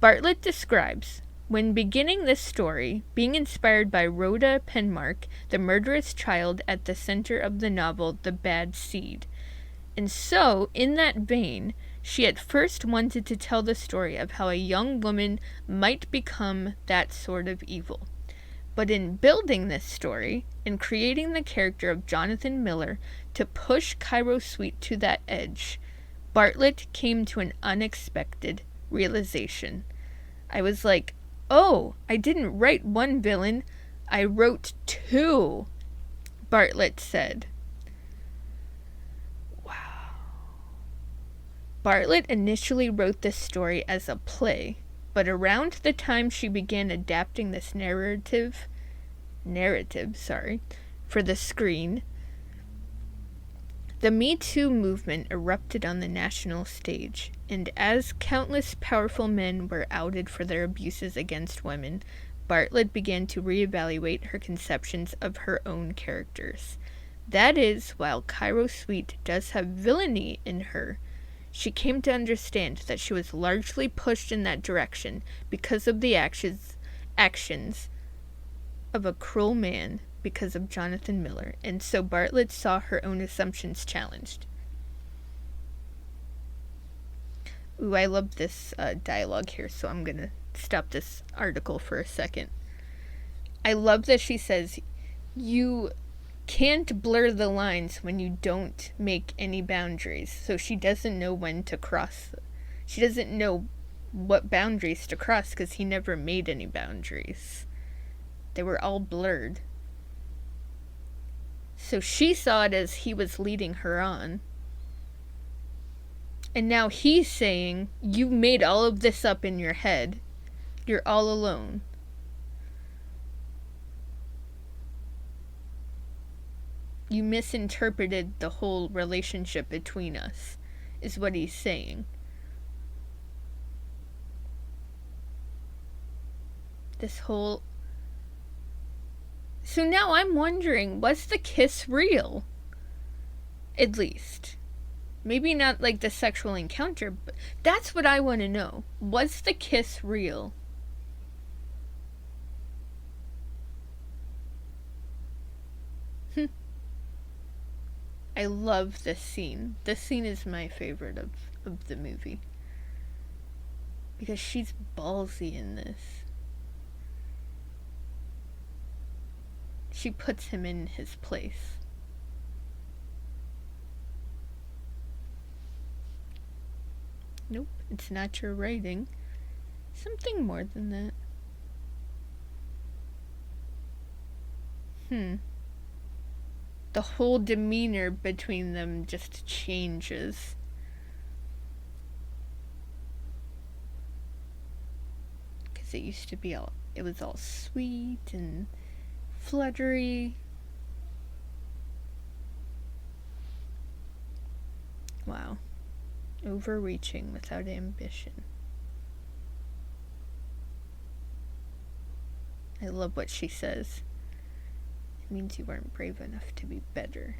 Bartlett describes, when beginning this story, being inspired by Rhoda Penmark, the murderous child at the center of the novel The Bad Seed. And so, in that vein, she at first wanted to tell the story of how a young woman might become that sort of evil. But in building this story, and creating the character of Jonathan Miller to push Cairo Sweet to that edge, Bartlett came to an unexpected realization. I was like, oh, I didn't write one villain, I wrote two, Bartlett said. Wow. Bartlett initially wrote this story as a play, but around the time she began adapting this narrative, for the screen, the Me Too movement erupted on the national stage, and as countless powerful men were outed for their abuses against women, Bartlett began to reevaluate her conceptions of her own characters. That is, while Cairo Sweet does have villainy in her, she came to understand that she was largely pushed in that direction because of the actions of a cruel man, because of Jonathan Miller, and so Bartlett saw her own assumptions challenged. Ooh, I love this dialogue here, so I'm gonna stop this article for a second. I love that she says, you can't blur the lines when you don't make any boundaries, so she doesn't know when to cross. She doesn't know what boundaries to cross because he never made any boundaries. They were all blurred. So she saw it as he was leading her on. And now he's saying, you made all of this up in your head. You're all alone. You misinterpreted the whole relationship between us, is what he's saying. This whole... So now I'm wondering, was the kiss real? At least. Maybe not like the sexual encounter, but that's what I want to know. Was the kiss real? I love this scene. This scene is my favorite of the movie. Because she's ballsy in this. She puts him in his place. Nope, it's not your writing. Something more than that. The whole demeanor between them just changes. Because it used to be it was all sweet and fluttery. Wow. Overreaching without ambition. I love what she says. It means you weren't brave enough to be better.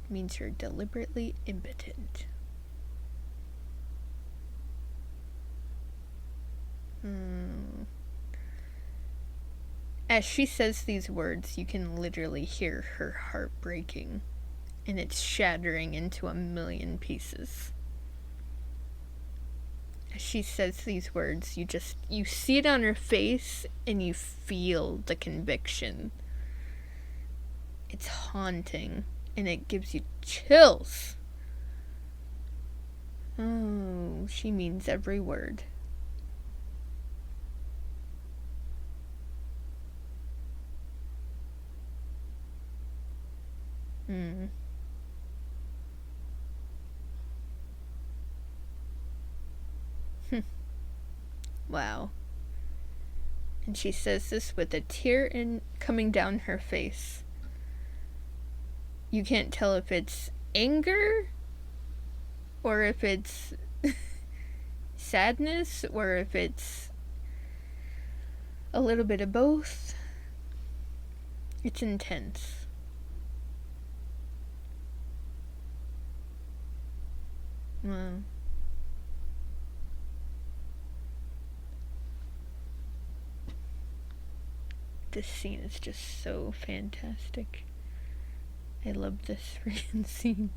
It means you're deliberately impotent. As she says these words, you can literally hear her heart breaking, and it's shattering into a million pieces. As she says these words, you see it on her face, and you feel the conviction. It's haunting, and it gives you chills. Oh, she means every word. Wow. And she says this with a tear coming down her face. You can't tell if it's anger or if it's sadness or if it's a little bit of both. It's intense. Wow. This scene is just so fantastic. I love this freaking scene.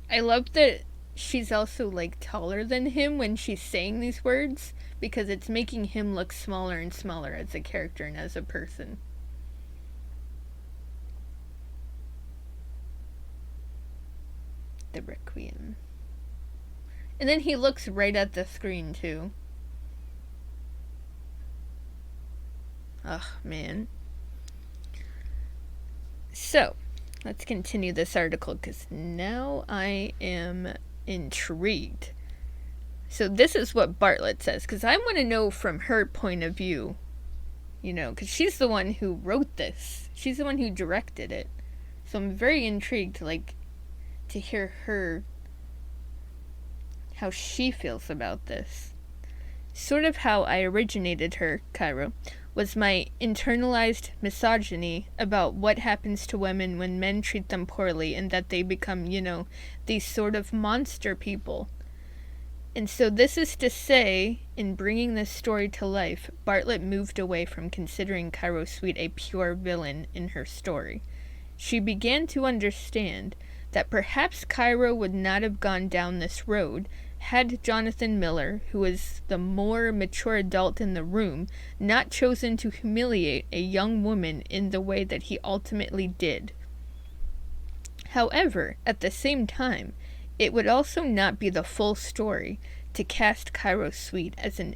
I love that she's also like taller than him when she's saying these words, because it's making him look smaller and smaller as a character and as a person. The Requiem. And then he looks right at the screen, too. Ugh, man. So, let's continue this article, because now I am intrigued. So this is what Bartlett says, because I want to know from her point of view, because she's the one who wrote this. She's the one who directed it. So I'm very intrigued, to hear how she feels about this. Sort of how I originated her, Cairo, was my internalized misogyny about what happens to women when men treat them poorly and that they become, these sort of monster people. And so this is to say, in bringing this story to life, Bartlett moved away from considering Cairo Sweet a pure villain in her story. She began to understand that perhaps Cairo would not have gone down this road had Jonathan Miller, who was the more mature adult in the room, not chosen to humiliate a young woman in the way that he ultimately did. However, at the same time, it would also not be the full story to cast Cairo Sweet as an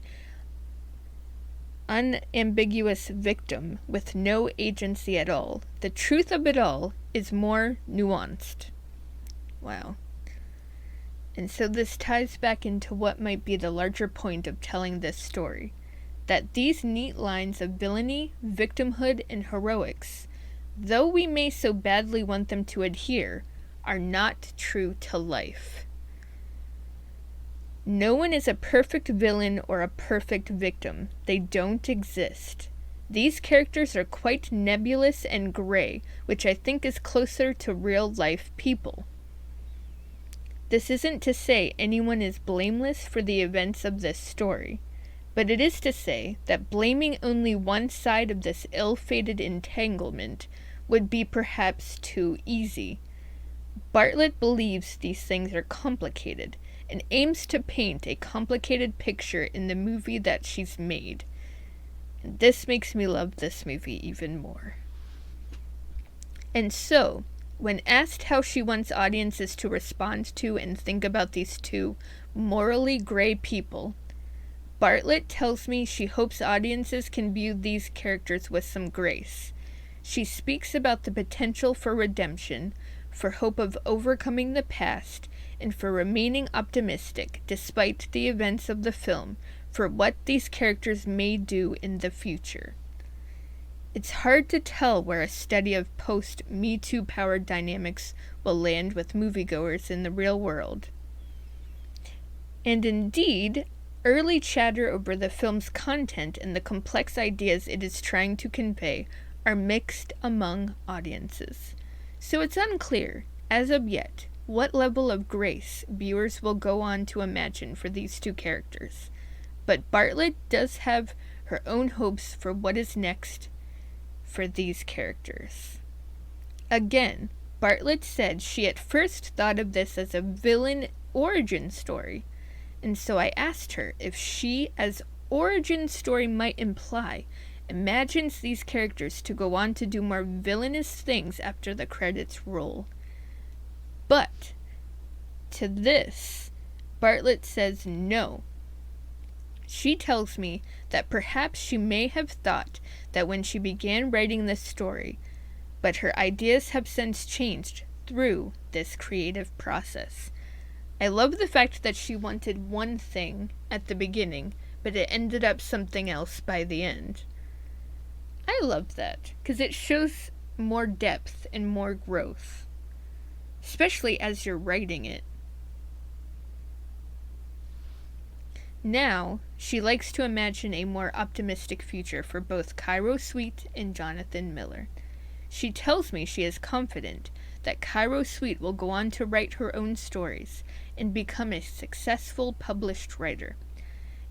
unambiguous victim with no agency at all. The truth of it all is more nuanced. Wow. And so this ties back into what might be the larger point of telling this story. That these neat lines of villainy, victimhood, and heroics, though we may so badly want them to adhere, are not true to life. No one is a perfect villain or a perfect victim. They don't exist. These characters are quite nebulous and gray, which I think is closer to real-life people. This isn't to say anyone is blameless for the events of this story, but it is to say that blaming only one side of this ill-fated entanglement would be perhaps too easy. Bartlett believes these things are complicated, and aims to paint a complicated picture in the movie that she's made. And this makes me love this movie even more. And so, when asked how she wants audiences to respond to and think about these two morally gray people, Bartlett tells me she hopes audiences can view these characters with some grace. She speaks about the potential for redemption, for hope of overcoming the past, and for remaining optimistic despite the events of the film for what these characters may do in the future. It's hard to tell where a study of post-Me Too power dynamics will land with moviegoers in the real world. And indeed, early chatter over the film's content and the complex ideas it is trying to convey are mixed among audiences. So it's unclear, as of yet, what level of grace viewers will go on to imagine for these two characters. But Bartlett does have her own hopes for what is next for these characters. Again, Bartlett said she at first thought of this as a villain origin story, and so I asked her if she, as origin story might imply, imagines these characters to go on to do more villainous things after the credits roll. But to this, Bartlett says no. She tells me that perhaps she may have thought that when she began writing this story, but her ideas have since changed through this creative process. I love the fact that she wanted one thing at the beginning, but it ended up something else by the end. I love that, because it shows more depth and more growth, especially as you're writing it. Now, she likes to imagine a more optimistic future for both Cairo Sweet and Jonathan Miller. She tells me she is confident that Cairo Sweet will go on to write her own stories and become a successful published writer.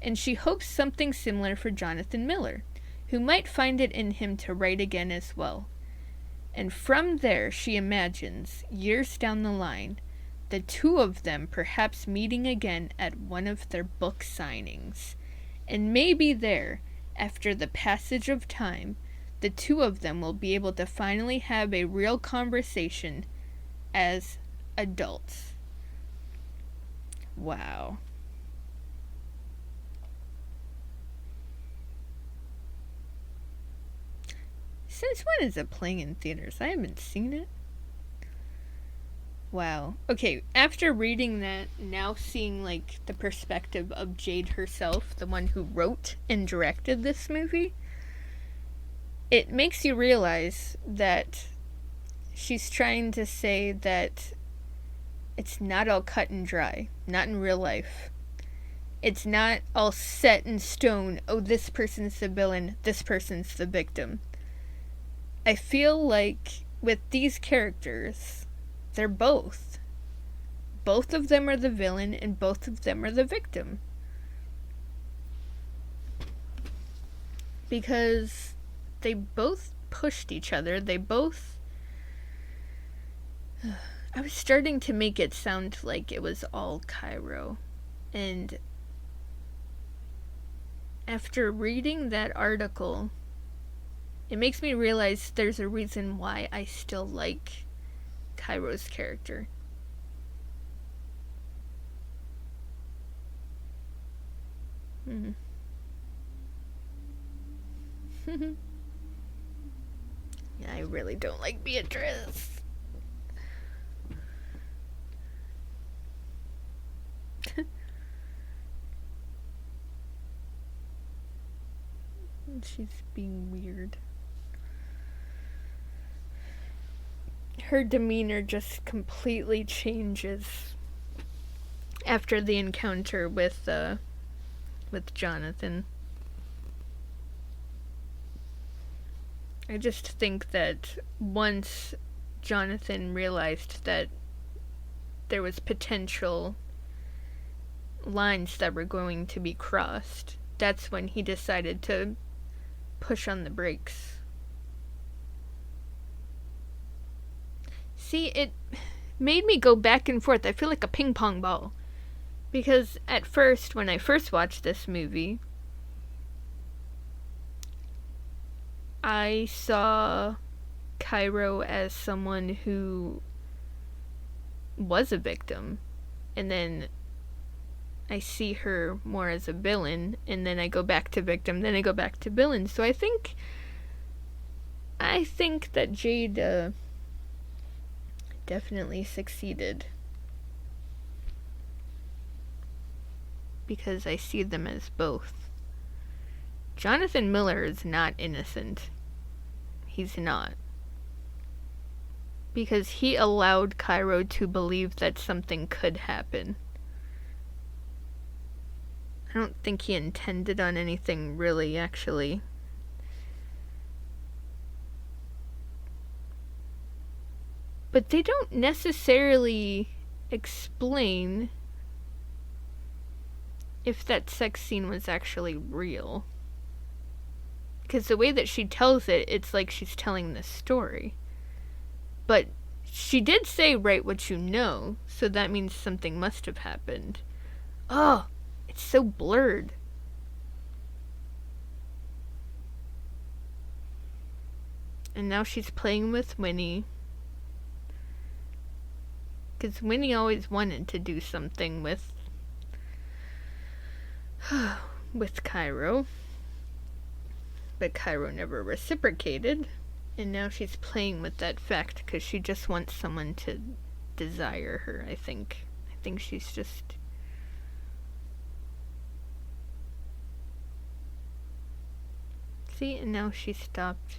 And she hopes something similar for Jonathan Miller, who might find it in him to write again as well. And from there, she imagines, years down the line, the two of them perhaps meeting again at one of their book signings. And maybe there, after the passage of time, the two of them will be able to finally have a real conversation as adults. Wow. Since when is it playing in theaters? I haven't seen it. Wow. Okay, after reading that, now seeing like the perspective of Jade herself, the one who wrote and directed this movie, it makes you realize that she's trying to say that it's not all cut and dry, not in real life. It's not all set in stone, oh, this person's the villain, this person's the victim. I feel like with these characters, they're both. Both of them are the villain and both of them are the victim. Because they both pushed each other. They both. I was starting to make it sound like it was all Cairo. And after reading that article, it makes me realize there's a reason why I still like Cairo's character. Yeah, I really don't like Beatrice. She's being weird. Her demeanor just completely changes after the encounter with Jonathan. I just think that once Jonathan realized that there was potential lines that were going to be crossed, that's when he decided to push on the brakes. See, it made me go back and forth. I feel like a ping pong ball. Because at first, when I first watched this movie, I saw Cairo as someone who was a victim. And then I see her more as a villain. And then I go back to victim. Then I go back to villain. So I think that Jade definitely succeeded. Because I see them as both. Jonathan Miller is not innocent. He's not. Because he allowed Cairo to believe that something could happen. I don't think he intended on anything really, actually. But they don't necessarily explain if that sex scene was actually real. Because the way that she tells it, it's like she's telling this story. But she did say, write what you know, so that means something must have happened. Oh, it's so blurred. And now she's playing with Winnie. Because Winnie always wanted to do something with Cairo. But Cairo never reciprocated. And now she's playing with that fact because she just wants someone to desire her, I think. I think she's just... See, and now she stopped.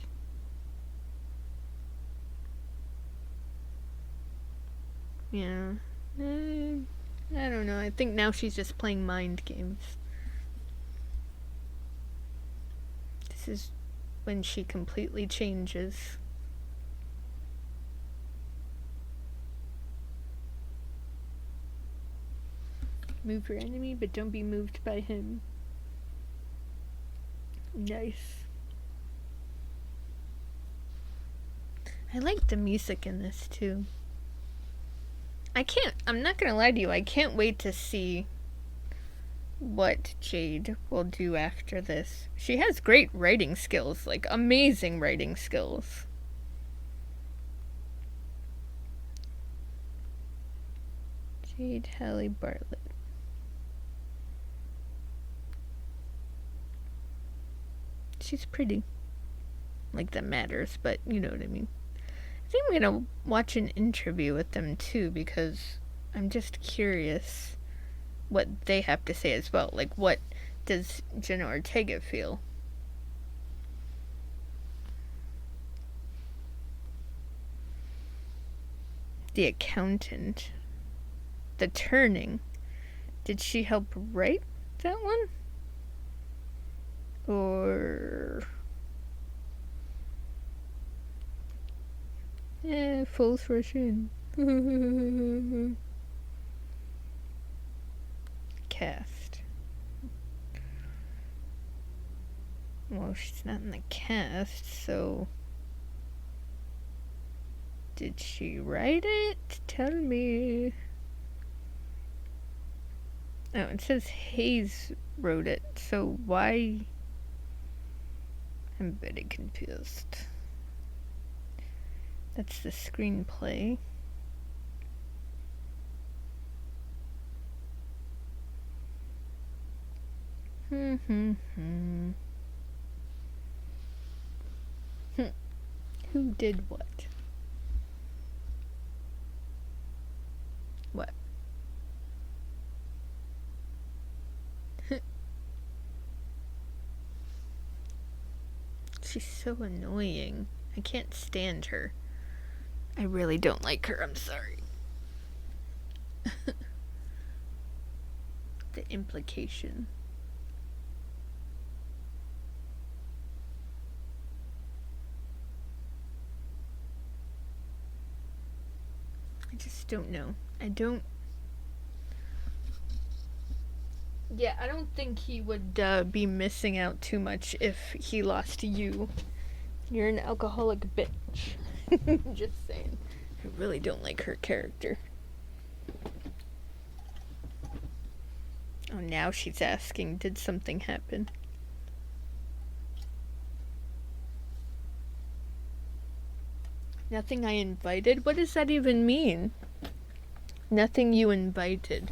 Yeah. I don't know. I think now she's just playing mind games. This is when she completely changes. Move your enemy, but don't be moved by him. Nice. I like the music in this too. I'm not gonna lie to you, I can't wait to see what Jade will do after this. She has great writing skills, like amazing writing skills. Jade Halle Bartlett. she's pretty. Like, that matters, but you know what I mean. I think I'm gonna watch an interview with them too, because I'm just curious what they have to say as well. Like, what does Jenna Ortega feel? The accountant. The Turning. Did she help write that one? Or... false Russian. Cast. Well, she's not in the cast, so... Did she write it? Tell me. Oh, it says Hayes wrote it, so why... I'm very confused. That's the screenplay. Who did what? What? She's so annoying. I can't stand her. I really don't like her, I'm sorry. The implication. I just don't know. I don't think he would be missing out too much if he lost you. You're an alcoholic bitch. Just saying. I really don't like her character. Oh, now she's asking, did something happen? Nothing I invited? What does that even mean? Nothing you invited.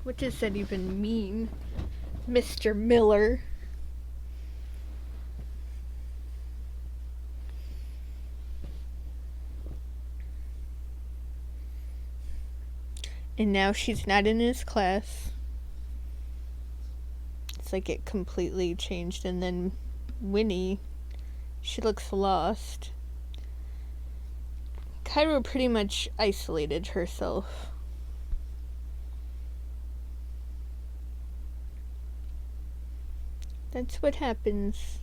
What does that even mean, Mr. Miller? And now she's not in his class. It's like it completely changed. And then Winnie, she looks lost. Cairo pretty much isolated herself. That's what happens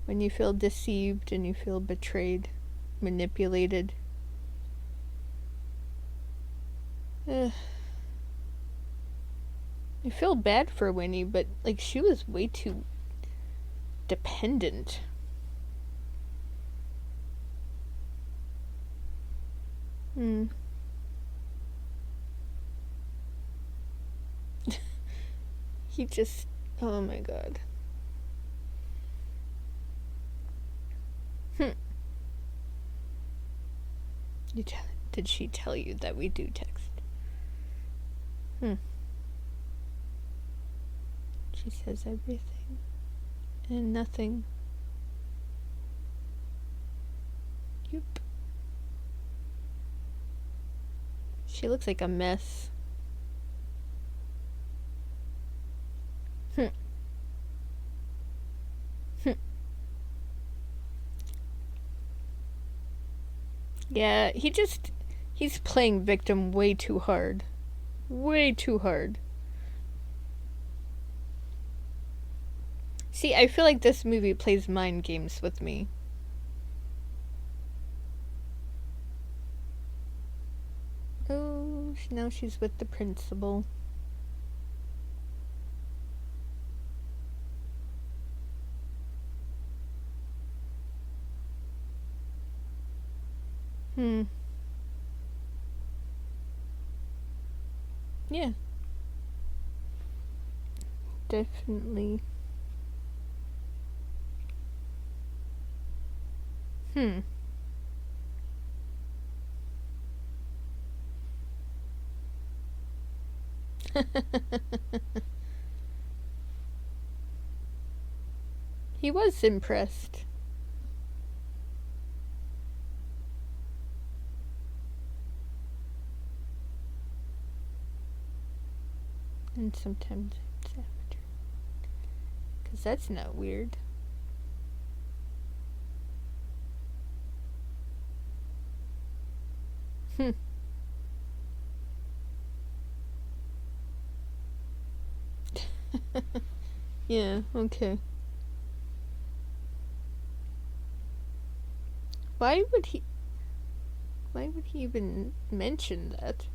when you feel deceived and you feel betrayed, manipulated. I feel bad for Winnie, but like she was way too dependent. He just, oh my god. Did she tell you that we do text? She says everything and nothing. Yep. She looks like a mess. Yeah, he's playing victim way too hard. Way too hard. See, I feel like this movie plays mind games with me. Oh, now she's with the principal. Yeah. Definitely. He was impressed. And sometimes it's amateur. Because that's not weird. Yeah, okay. Why would he even mention that?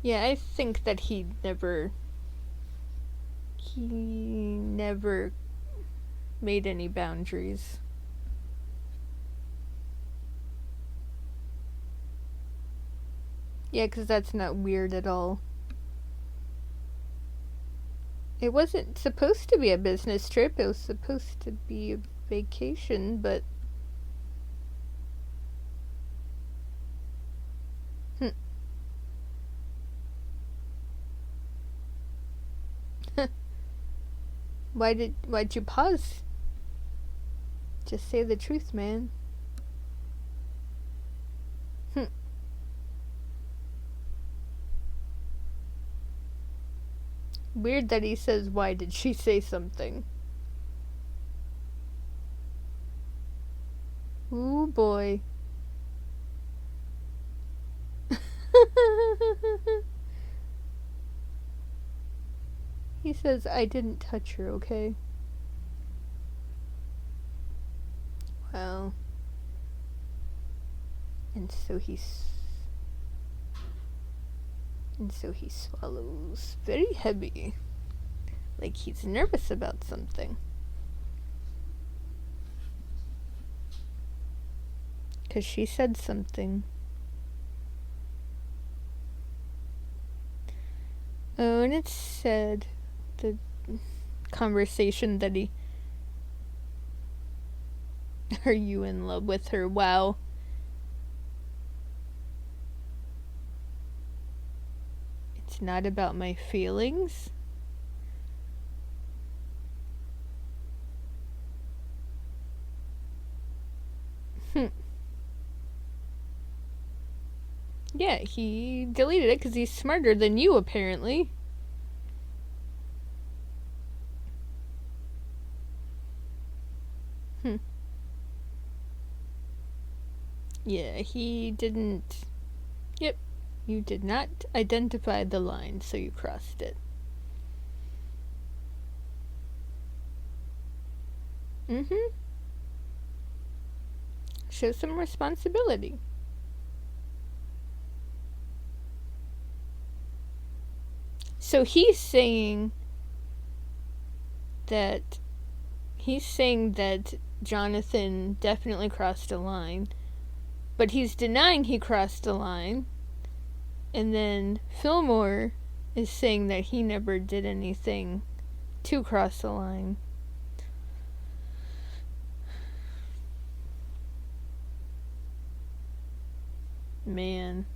Yeah, I think that he never made any boundaries. Yeah, because that's not weird at all. It wasn't supposed to be a business trip, it was supposed to be a vacation, but. Why'd you pause? Just say the truth, man. Weird that he says, why did she say something? Ooh boy. He says, I didn't touch her, okay? Well. And so he swallows very heavy. Like he's nervous about something. Because she said something. Oh, and it said the conversation that he. Are you in love with her? Wow. It's not about my feelings. Yeah, he deleted it because he's smarter than you, apparently. Yeah, he didn't. Yep, you did not identify the line, so you crossed it. Show some responsibility. So he's saying that Jonathan definitely crossed a line, but he's denying he crossed a line. And then Fillmore is saying that he never did anything to cross the line. Man.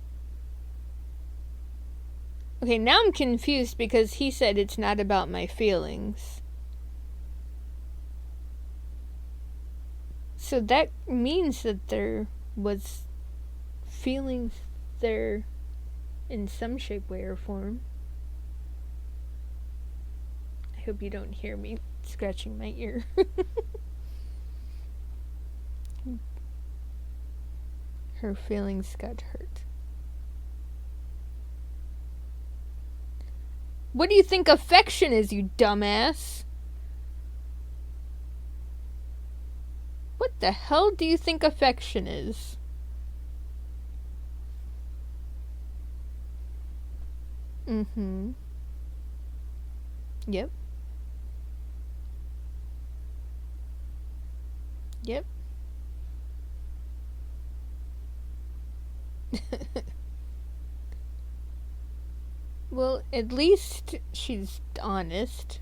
Okay, now I'm confused because he said it's not about my feelings. So that means that there was feelings there in some shape, way, or form. I hope you don't hear me scratching my ear. Her feelings got hurt. What do you think affection is, you dumbass? What the hell do you think affection is? Yep. Yep. Well, at least she's honest.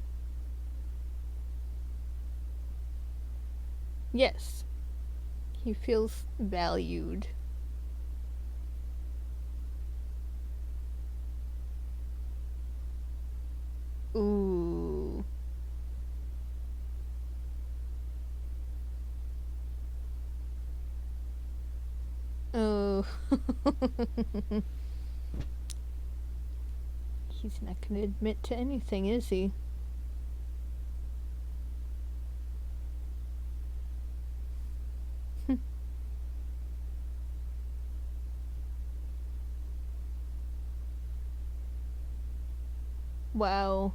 Yes. He feels valued. Ooh. Oh. He's not going to admit to anything, is he? Wow.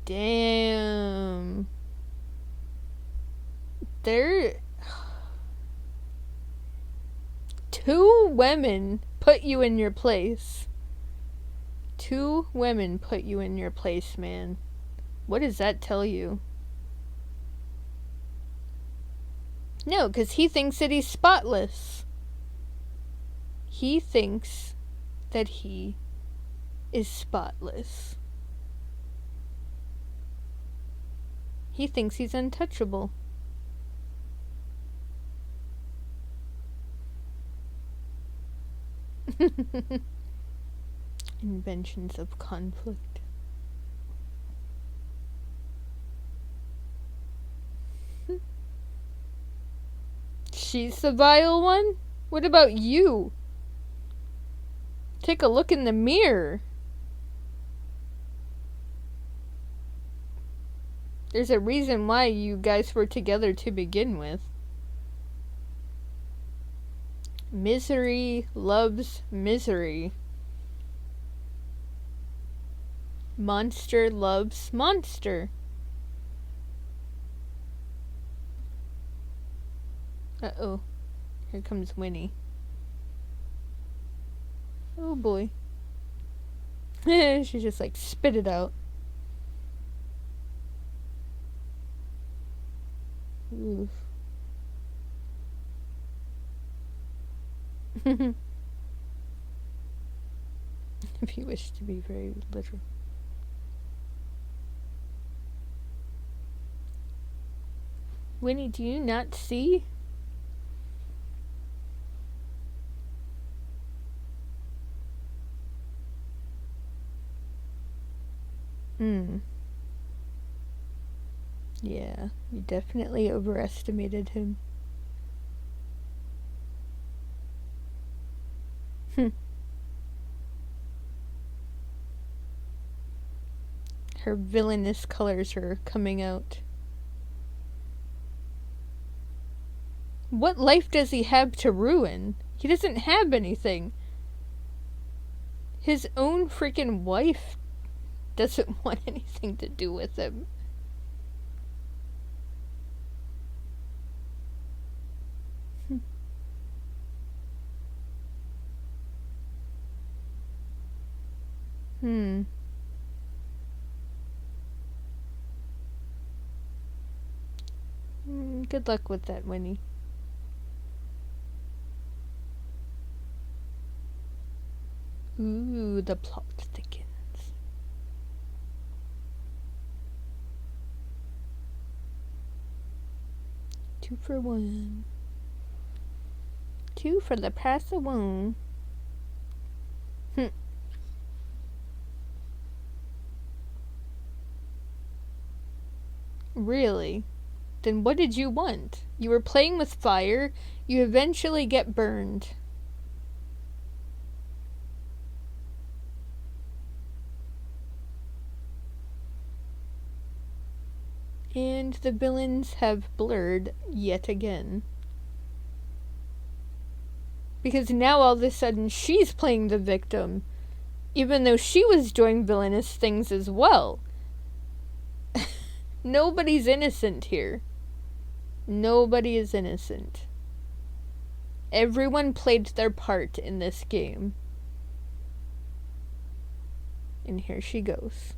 Damn. There. Two women put you in your place. Two women put you in your place, man. What does that tell you? No, because he thinks that he's spotless. He thinks that he is spotless. He thinks he's untouchable. Inventions of conflict. She's the vile one? What about you? Take a look in the mirror. There's a reason why you guys were together to begin with. Misery loves misery. Monster loves monster. Uh-oh. Here comes Winnie. Oh boy. She just like spit it out. Oof. If you wish to be very literal. Winnie, do you not see? Yeah, you definitely overestimated him. Her villainous colors are coming out. What life does he have to ruin? He doesn't have anything. His own freaking wife doesn't want anything to do with him. Good luck with that, Winnie. Ooh, the plot thickens. Two for one. Two for the price of one. Really? Then what did you want? You were playing with fire. You eventually get burned. And the villains have blurred yet again. Because now all of a sudden she's playing the victim, even though she was doing villainous things as well. Nobody's innocent here. Nobody is innocent. Everyone played their part in this game. And here she goes.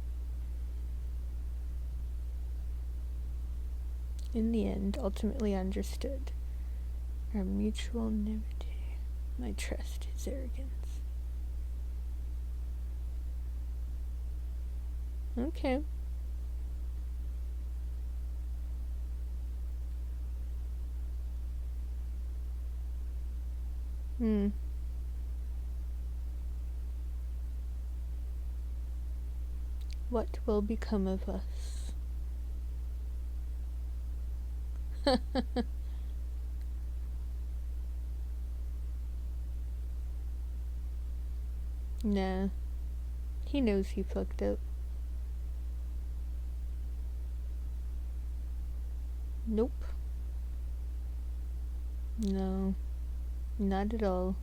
In the end, ultimately understood. Our mutual naivety. My trust, his arrogance. Okay. Hmm. What will become of us? Nah. He knows he fucked up. Nope. No. Not at all.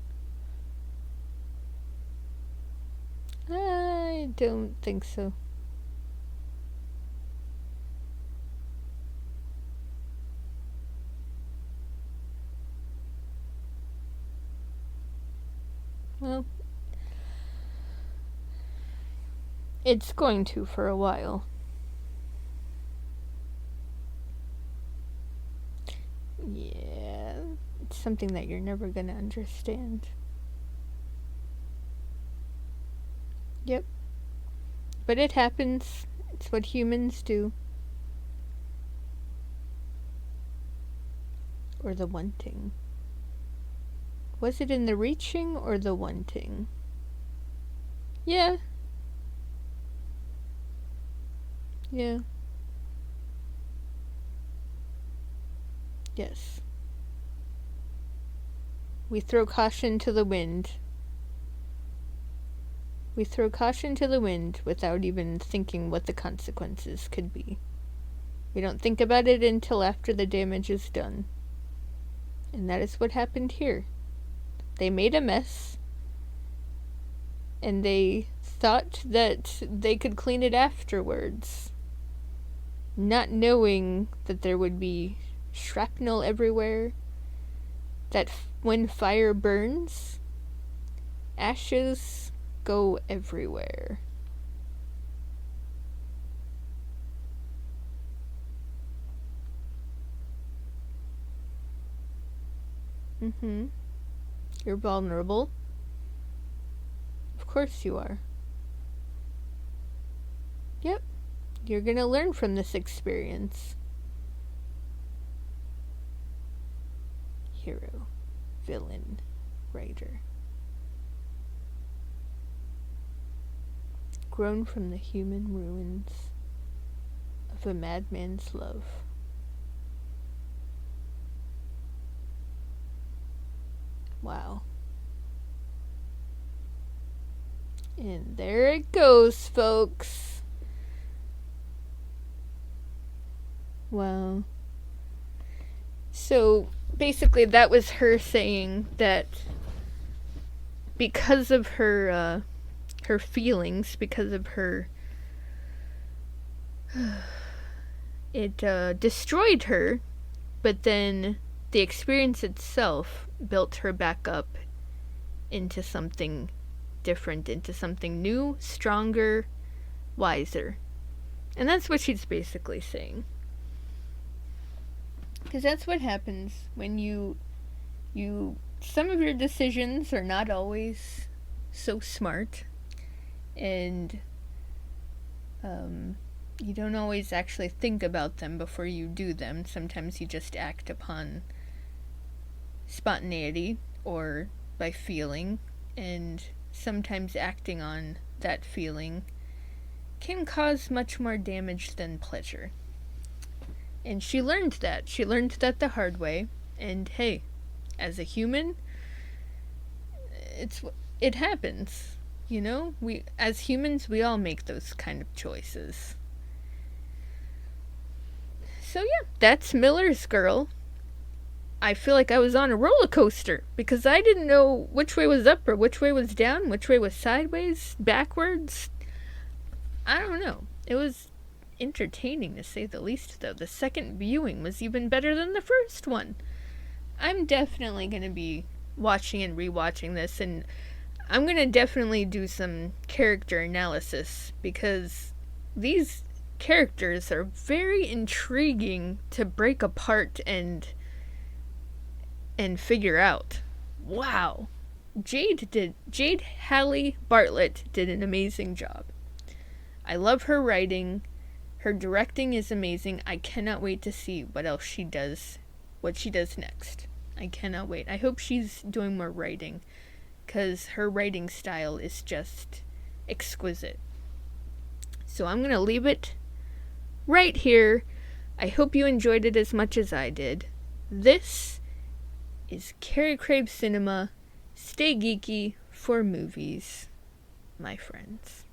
I don't think so. Well, it's going to for a while. Yeah, it's something that you're never gonna understand. Yep. But it happens. It's what humans do. Or the wanting. Was it in the reaching or the wanting? Yeah. Yeah. Yes. We throw caution to the wind. We throw caution to the wind without even thinking what the consequences could be. We don't think about it until after the damage is done. And that is what happened here. They made a mess, and they thought that they could clean it afterwards, not knowing that there would be shrapnel everywhere, that when fire burns, ashes go everywhere. Mm-hmm. You're vulnerable. Of course you are. Yep. You're gonna learn from this experience. Hero, villain, writer. Grown from the human ruins of a madman's love. Wow. And there it goes, folks. Wow. So basically, that was her saying that because of her her feelings, because of her, it destroyed her, but then the experience itself built her back up into something different, into something new, stronger, wiser. And that's what she's basically saying. Because that's what happens when you some of your decisions are not always so smart, and you don't always actually think about them before you do them. Sometimes you just act upon spontaneity or by feeling, and sometimes acting on that feeling can cause much more damage than pleasure. And she learned that. She learned that the hard way. And hey, as a human, it happens. You know, we as humans we all make those kind of choices. So yeah, that's Miller's Girl. I feel like I was on a roller coaster because I didn't know which way was up or which way was down, which way was sideways, backwards. I don't know. It was entertaining to say the least, though. The second viewing was even better than the first one. I'm definitely going to be watching and rewatching this, and I'm going to definitely do some character analysis because these characters are very intriguing to break apart and figure out. Wow. Jade Hallie Bartlett did an amazing job. I love her writing. Her directing is amazing. I cannot wait to see what else she does, what she does next. I cannot wait. I hope she's doing more writing, because her writing style is just exquisite. So I'm going to leave it right here. I hope you enjoyed it as much as I did. This is Carrie Crabe Cinema. Stay geeky for movies, my friends.